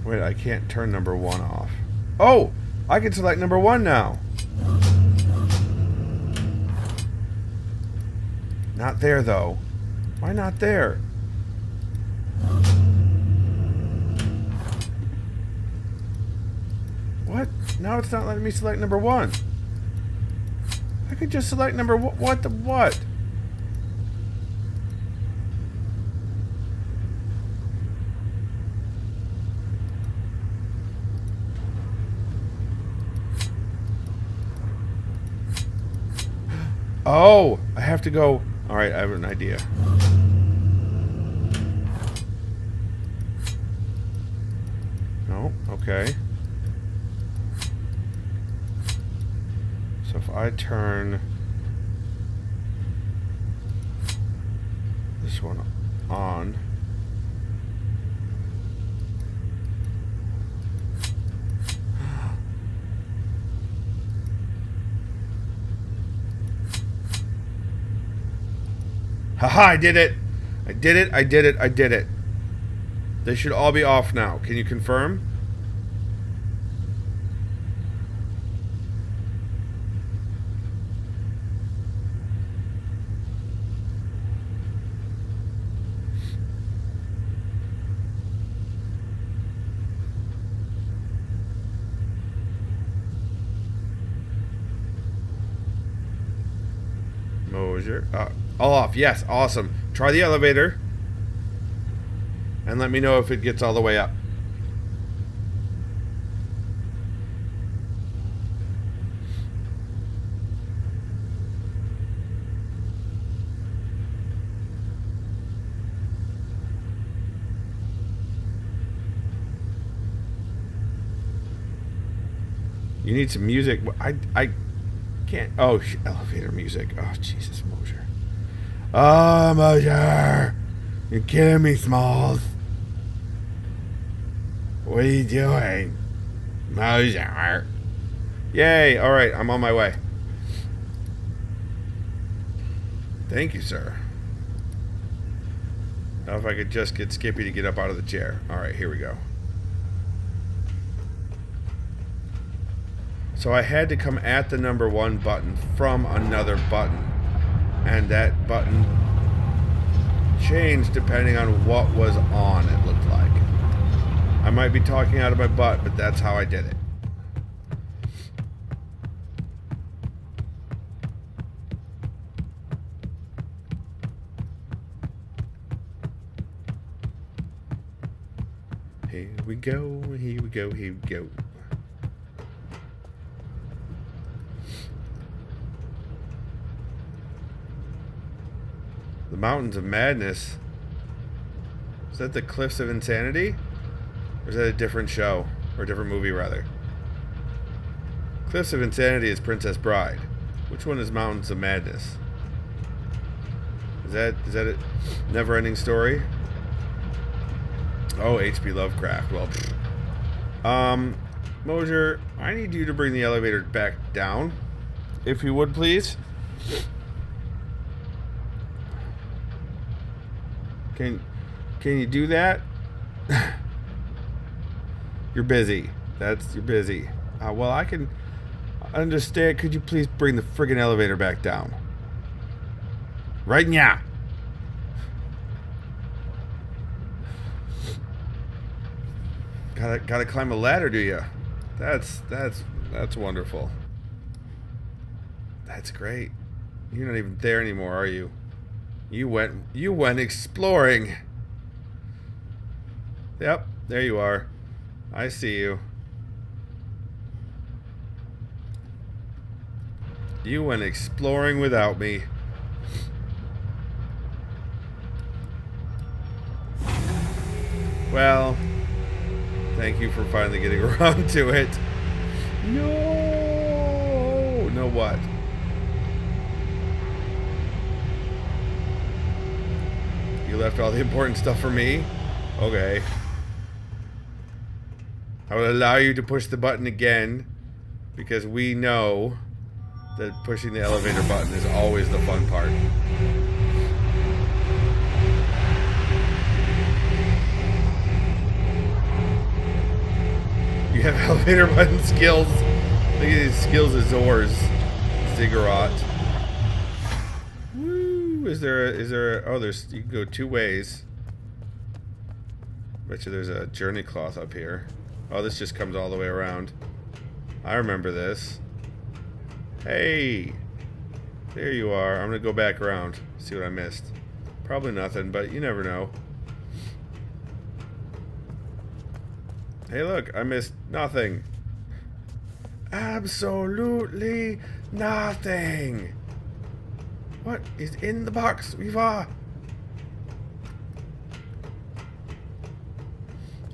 Wait, I can't turn number 1 off. Oh! I can select number 1 now! Not there, though. Why not there? What? Now it's not letting me select number 1. I could just select number what the what? Oh, I have to go. All right, I have an idea. No, okay. So if I turn this one on, haha, I did it! I did it, I did it, I did it. They should all be off now. Can you confirm? Mosier. All off. Yes, awesome. Try the elevator. And let me know if it gets all the way up. You need some music. I can't. Oh, elevator music. Oh, Jesus, Mosier. Oh, Mosier. You're kidding me, Smalls. What are you doing? Moser. Yay! Alright, I'm on my way. Thank you, sir. Now if I could just get Skippy to get up out of the chair. Alright, here we go. So I had to come at the number 1 button from another button. And that button changed depending on what was on, it looked like. I might be talking out of my butt, but that's how I did it. Here we go, here we go, here we go. The Mountains of Madness. Is that the Cliffs of Insanity? Or is that a different show? Or a different movie, rather? Cliffs of Insanity is Princess Bride. Which one is Mountains of Madness? Is that a never-ending story? Oh, H.P. Lovecraft. Well, Mosier, I need you to bring the elevator back down. If you would, please. Can you do that? You're busy. You're busy. Well, I can understand. Could you please bring the friggin' elevator back down? Right now. Gotta climb a ladder, do you? That's wonderful. That's great. You're not even there anymore, are you? You went exploring. Yep, there you are. I see you. You went exploring without me. Well, thank you for finally getting around to it. No! No what? You left all the important stuff for me? Okay. I will allow you to push the button again, because we know that pushing the elevator button is always the fun part. You have elevator button skills. Look at these skills of Zor's. Ziggurat. Woo! Is there oh, you can go 2 ways. Bet you there's a journey cloth up here. Oh, this just comes all the way around. I remember this. Hey! There you are. I'm gonna go back around. See what I missed. Probably nothing, but you never know. Hey look, I missed nothing. Absolutely nothing. What is in the box, Viva?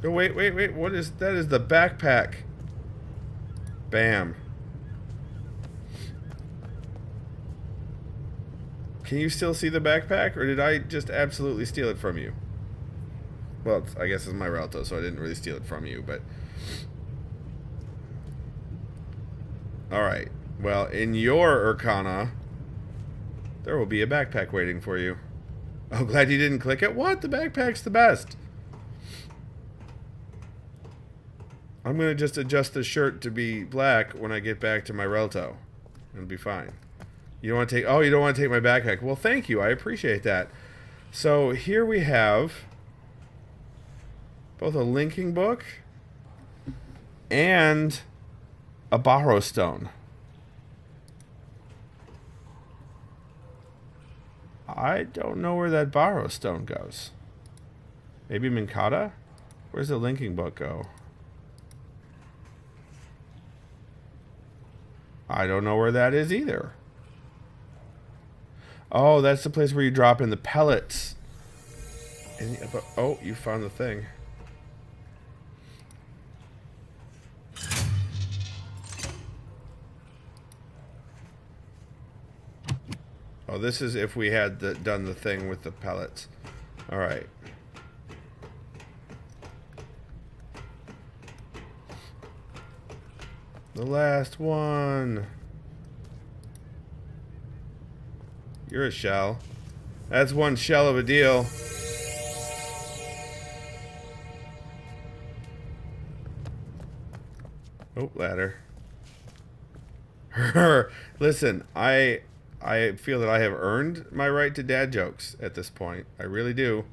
Oh, wait. What is that? Is the backpack. Bam. Can you still see the backpack, or did I just absolutely steal it from you? Well, I guess it's my Ralto, so I didn't really steal it from you, but... Alright. Well, in your Urkana, there will be a backpack waiting for you. Oh, glad you didn't click it. What? The backpack's the best. I'm going to just adjust the shirt to be black when I get back to my Ralto. It'll be fine. You don't want to take... Oh, you don't want to take my backpack. Well, thank you. I appreciate that. So, here we have... both a linking book and a borrow stone. I don't know where that borrow stone goes. Maybe Minkata? Where's the linking book go? I don't know where that is either. Oh, that's the place where you drop in the pellets. And, oh, you found the thing. Oh, this is if we had done the thing with the pellets. Alright. The last one. You're a shell. That's one shell of a deal. Oh, ladder. Listen, I feel that I have earned my right to dad jokes at this point. I really do.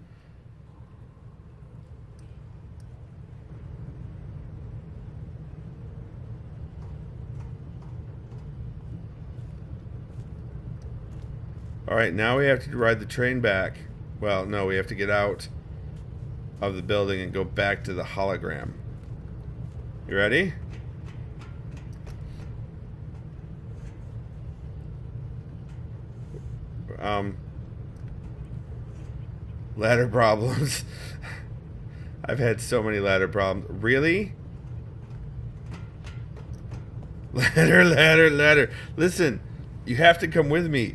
Alright, now we have to ride the train back. Well, no, we have to get out of the building and go back to the hologram. You ready? Ladder problems. I've had so many ladder problems. Really? Ladder, ladder, ladder. Listen, you have to come with me.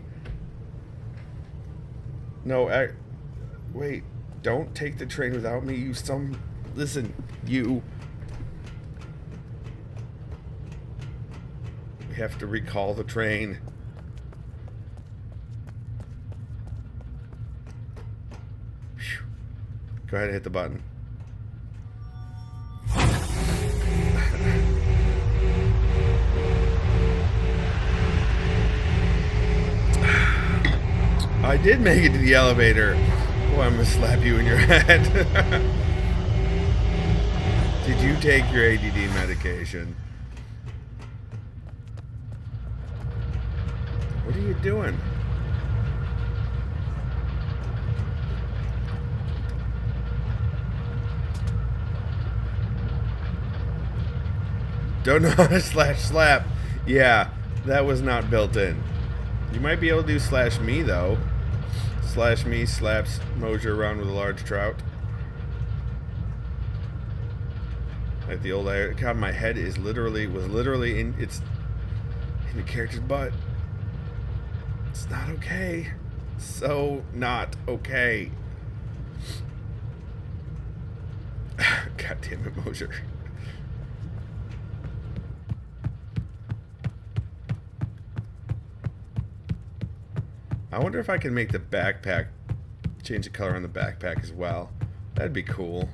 No, wait. Don't take the train without me, you some... Listen, you... We have to recall the train. Phew. Go ahead and hit the button. I did make it to the elevator. Boy, I'm gonna slap you in your head. Did you take your ADD medication? What are you doing? Don't know how to slash slap. Yeah, that was not built in. You might be able to do slash me though. Slash me slaps Mosier around with a large trout. Like the old God, my head was literally in the character's butt. It's not okay. So not okay. God damn it, Mosier. I wonder if I can make the backpack change the color on the backpack as well. That'd be cool.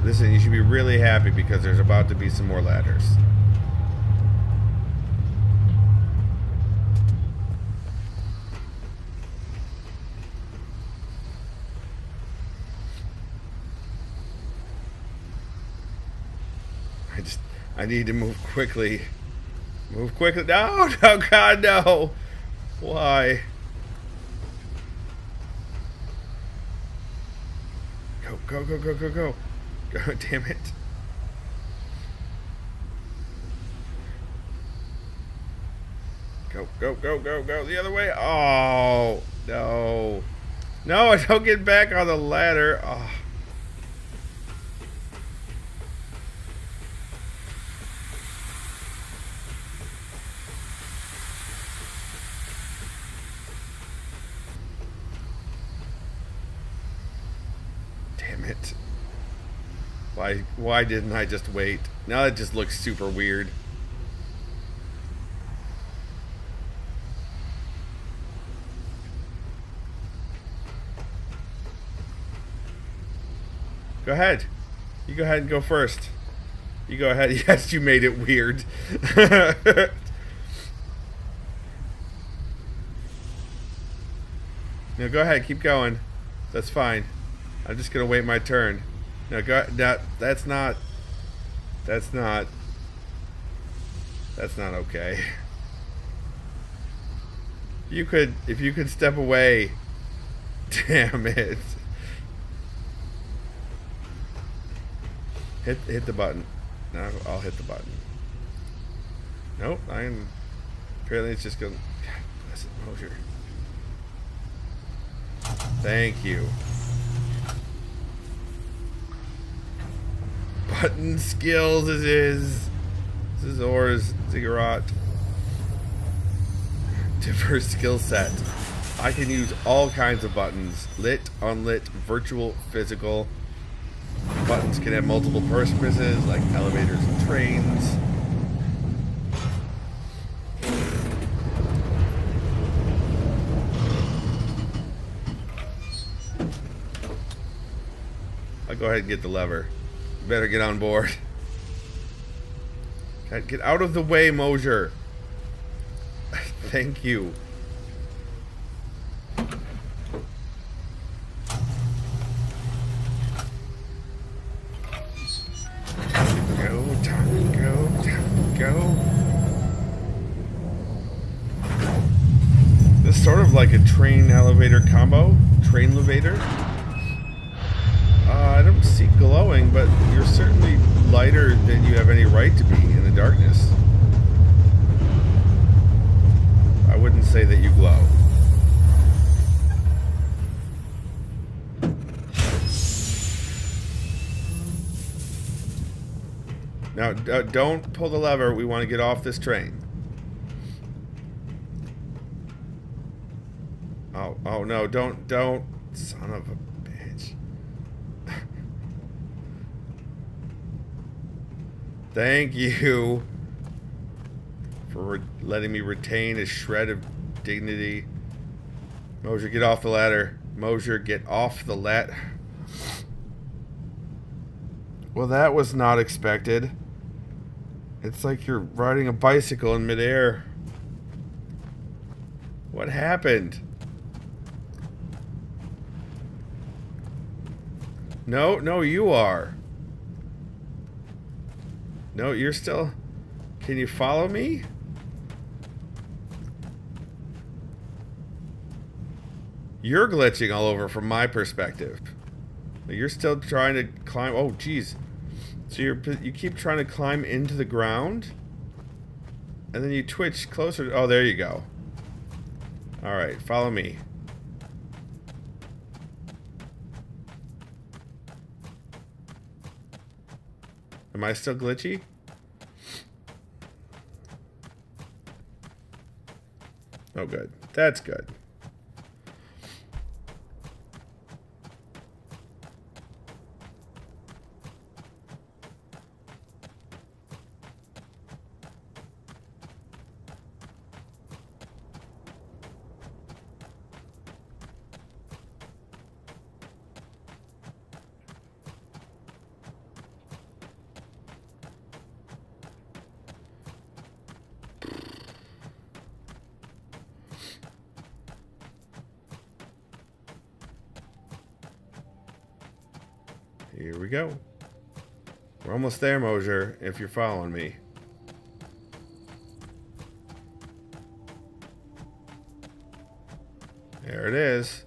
Listen, you should be really happy because there's about to be some more ladders. I need to move quickly. Move quickly. No, no, God, no. Why? Go, go, go, go, go, go. God damn it. Go, go, go, go, go the other way. Oh, no. No, I don't get back on the ladder. Oh. Damn it. Why didn't I just wait? Now it just looks super weird. Go ahead. You go ahead and go first. You go ahead. Yes, you made it weird. No, go ahead. Keep going. That's fine. I'm just gonna wait my turn. No, go. That's not okay. If you could step away. Damn it. Hit the button. No, I'll hit the button. Nope, apparently it's just gonna. God bless it, Mosier. Thank you. Button skills this is Or's ziggurat. Diverse skill set. I can use all kinds of buttons. Lit, unlit, virtual, physical. Buttons can have multiple purposes, like elevators and trains. I'll go ahead and get the lever. You better get on board. Get out of the way, Mosier. Thank you. Go, Tommy, go, Tommy, go. This is sort of like a train elevator combo. Train elevator. I don't see glowing, but you're certainly lighter than you have any right to be in the darkness. I wouldn't say that you glow. Now, don't pull the lever. We want to get off this train. Oh no, don't. Son of a bitch. Thank you for letting me retain a shred of dignity. Mosier, get off the ladder. Mosier, get off the ladder. Well, that was not expected. It's like you're riding a bicycle in midair. What happened? No, you are. No, you're still... Can you follow me? You're glitching all over from my perspective. You're still trying to climb... Oh, jeez. So you keep trying to climb into the ground? And then you twitch closer... Oh, there you go. Alright, follow me. Am I still glitchy? Oh, good. That's good. Here we go. We're almost there, Mosier, if you're following me. There it is.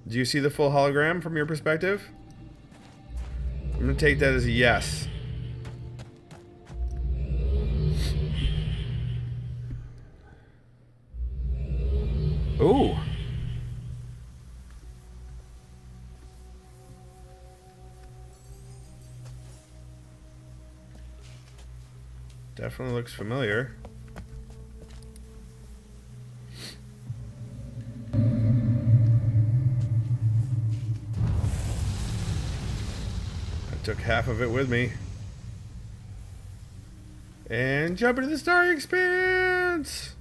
Do you see the full hologram from your perspective? I'm going to take that as a yes. Ooh. Definitely looks familiar. I took half of it with me. And jump into the starry expanse!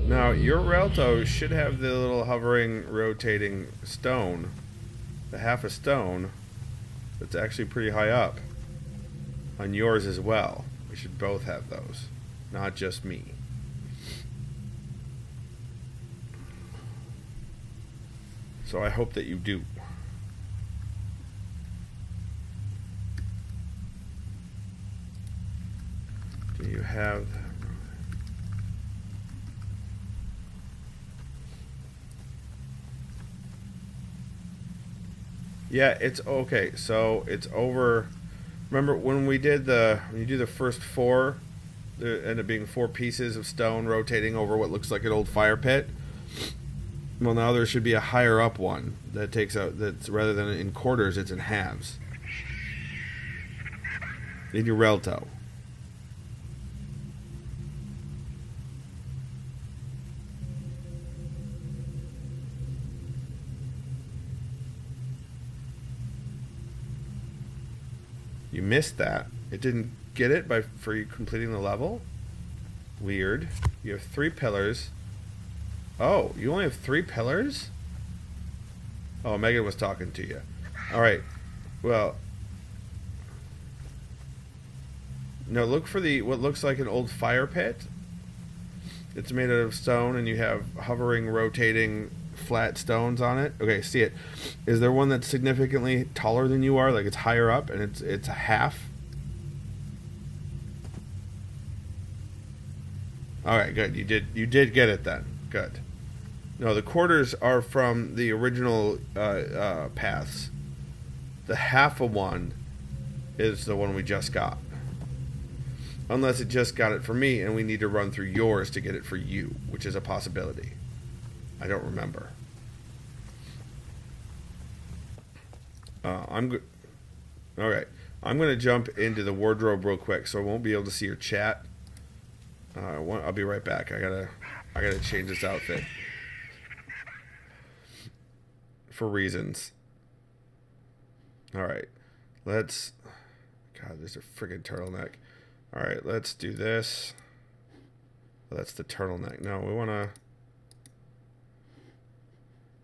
Now, your Relto should have the little hovering, rotating stone. The half a stone that's actually pretty high up. On yours as well. We should both have those. Not just me. So I hope that you do. Do you have... Yeah, it's okay. So it's over. Remember when we did when you do the first four, there end up being four pieces of stone rotating over what looks like an old fire pit. Well, now there should be a higher up one that takes out that's rather than in quarters, it's in halves. In your relto. You missed that. It didn't get it for you completing the level. Weird. You have 3 pillars. Oh, you only have 3 pillars? Oh, Megan was talking to you. All right. Well, no. Look for what looks like an old fire pit. It's made out of stone, and you have hovering, rotating, flat stones on it. Okay, see it. Is there one that's significantly taller than you are? Like it's higher up, and it's a half. All right, good. You did get it then. Good. No, the quarters are from the original paths. The half of one is the one we just got. Unless it just got it for me, and we need to run through yours to get it for you, which is a possibility. I don't remember. I'm good. All right, I'm gonna jump into the wardrobe real quick, so I won't be able to see your chat. I'll be right back. I gotta change this outfit for reasons. All right, let's. God, there's a friggin' turtleneck. All right, let's do this. That's the turtleneck. No, we wanna.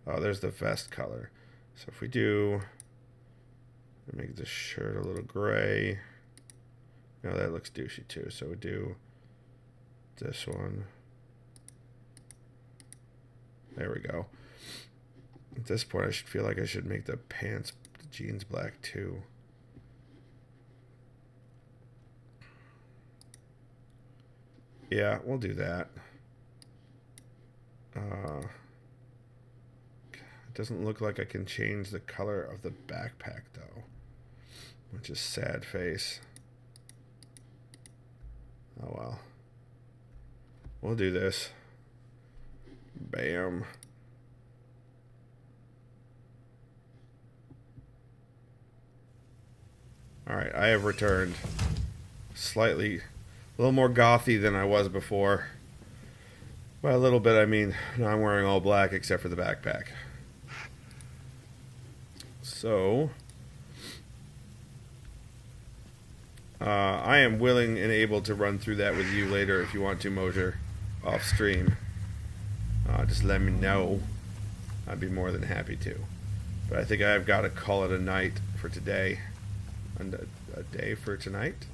Oh, there's the vest color. So if we do, make this shirt a little gray. No, that looks douchey too. So we do this one. There we go. At this point, I should feel like I should make the pants, the jeans black too. Yeah, we'll do that. It doesn't look like I can change the color of the backpack though, which is sad face. Oh well. We'll do this. Bam. Alright, I have returned. Slightly, a little more gothy than I was before. By a little bit, I mean, now I'm wearing all black except for the backpack. So, I am willing and able to run through that with you later if you want to, Mosier, off stream. Just let me know. I'd be more than happy to. But I think I've got to call it a night for today. And a day for tonight.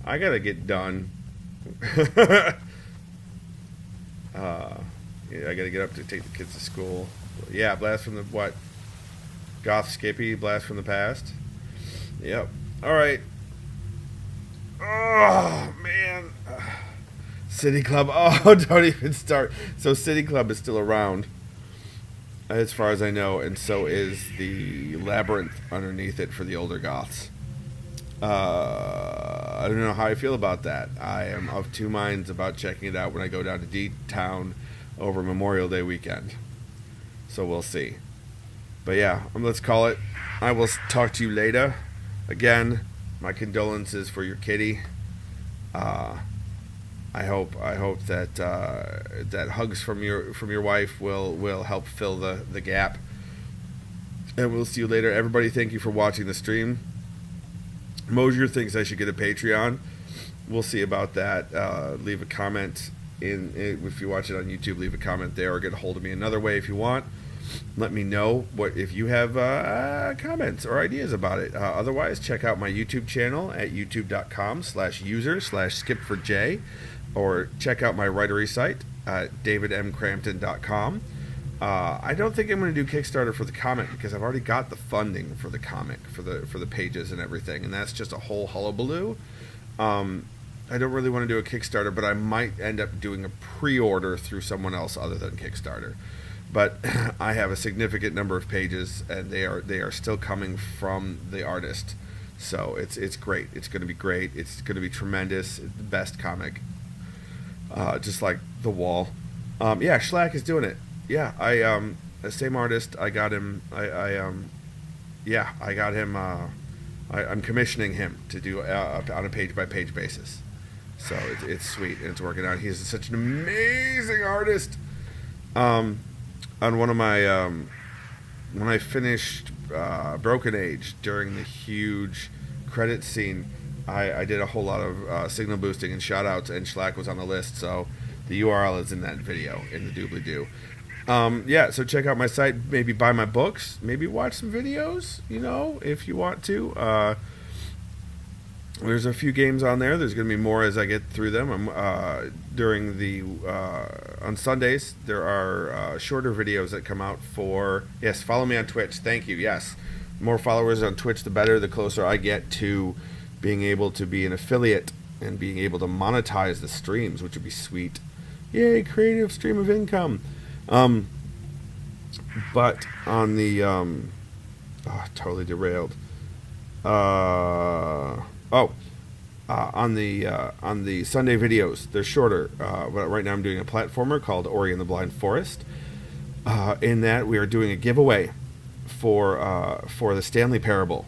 I gotta get done. Yeah, I gotta get up to take the kids to school. Yeah, blast from the what? Goth Skippy, blast from the past. Yep. All right. Oh man. City Club. Oh, don't even start. So City Club is still around, as far as I know, and so is the labyrinth underneath it for the older goths. I don't know how I feel about that. I am of two minds about checking it out when I go down to D-Town over Memorial Day weekend. So we'll see. But yeah, let's call it. I will talk to you later. Again, my condolences for your kitty. I hope that that hugs from your wife will help fill the gap. And we'll see you later. Everybody, thank you for watching the stream. Mosier thinks I should get a Patreon. We'll see about that. Leave a comment if you watch it on YouTube. Leave a comment there, or get a hold of me another way if you want. Let me know if you have comments or ideas about it. Otherwise, check out my YouTube channel at youtube.com/user/skip4j, or check out my writery site at davidmcrampton.com. I don't think I'm going to do Kickstarter for the comic because I've already got the funding for the comic for the pages and everything, and that's just a whole hullabaloo. I don't really want to do a Kickstarter, but I might end up doing a pre-order through someone else other than Kickstarter. but I have a significant number of pages, and they are still coming from the artist. So it's great. It's going to be great. It's going to be tremendous. It's the best comic. Just like The Wall. Yeah, Schlack is doing it. Yeah, the same artist. I got him. Yeah, I got him. I'm commissioning him to do on a page by page basis. So it's sweet and it's working out. He's such an amazing artist. On one of my when I finished Broken Age during the huge credit scene, I did a whole lot of signal boosting and shout outs, and Schlack was on the list, so the URL is in that video in the doobly-doo. Yeah, so check out my site, maybe buy my books, maybe watch some videos, if you want to. There's a few games on there. There's going to be more as I get through them. On Sundays, there are shorter videos that come out for... Yes, follow me on Twitch. Thank you, yes. More followers on Twitch, the better. The closer I get to being able to be an affiliate and being able to monetize the streams, which would be sweet. Yay, creative stream of income. But on the... totally derailed. On the Sunday videos, they're shorter. But right now I'm doing a platformer called Ori and the Blind Forest. In that we are doing a giveaway for the Stanley Parable.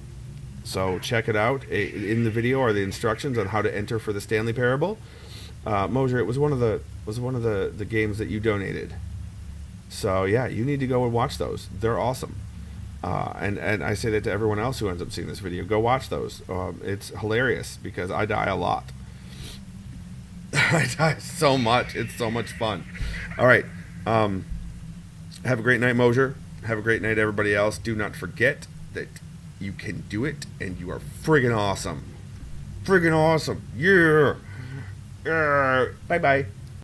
So check it out. In the video are the instructions on how to enter for the Stanley Parable. Mosier, it was one of the games that you donated. So yeah, you need to go and watch those. They're awesome. And I say that to everyone else who ends up seeing this video. Go watch those. It's hilarious because I die a lot. I die so much. It's so much fun. All right. Have a great night, Mosier. Have a great night, everybody else. Do not forget that you can do it, and you are friggin' awesome. Friggin' awesome. Yeah. Bye-bye.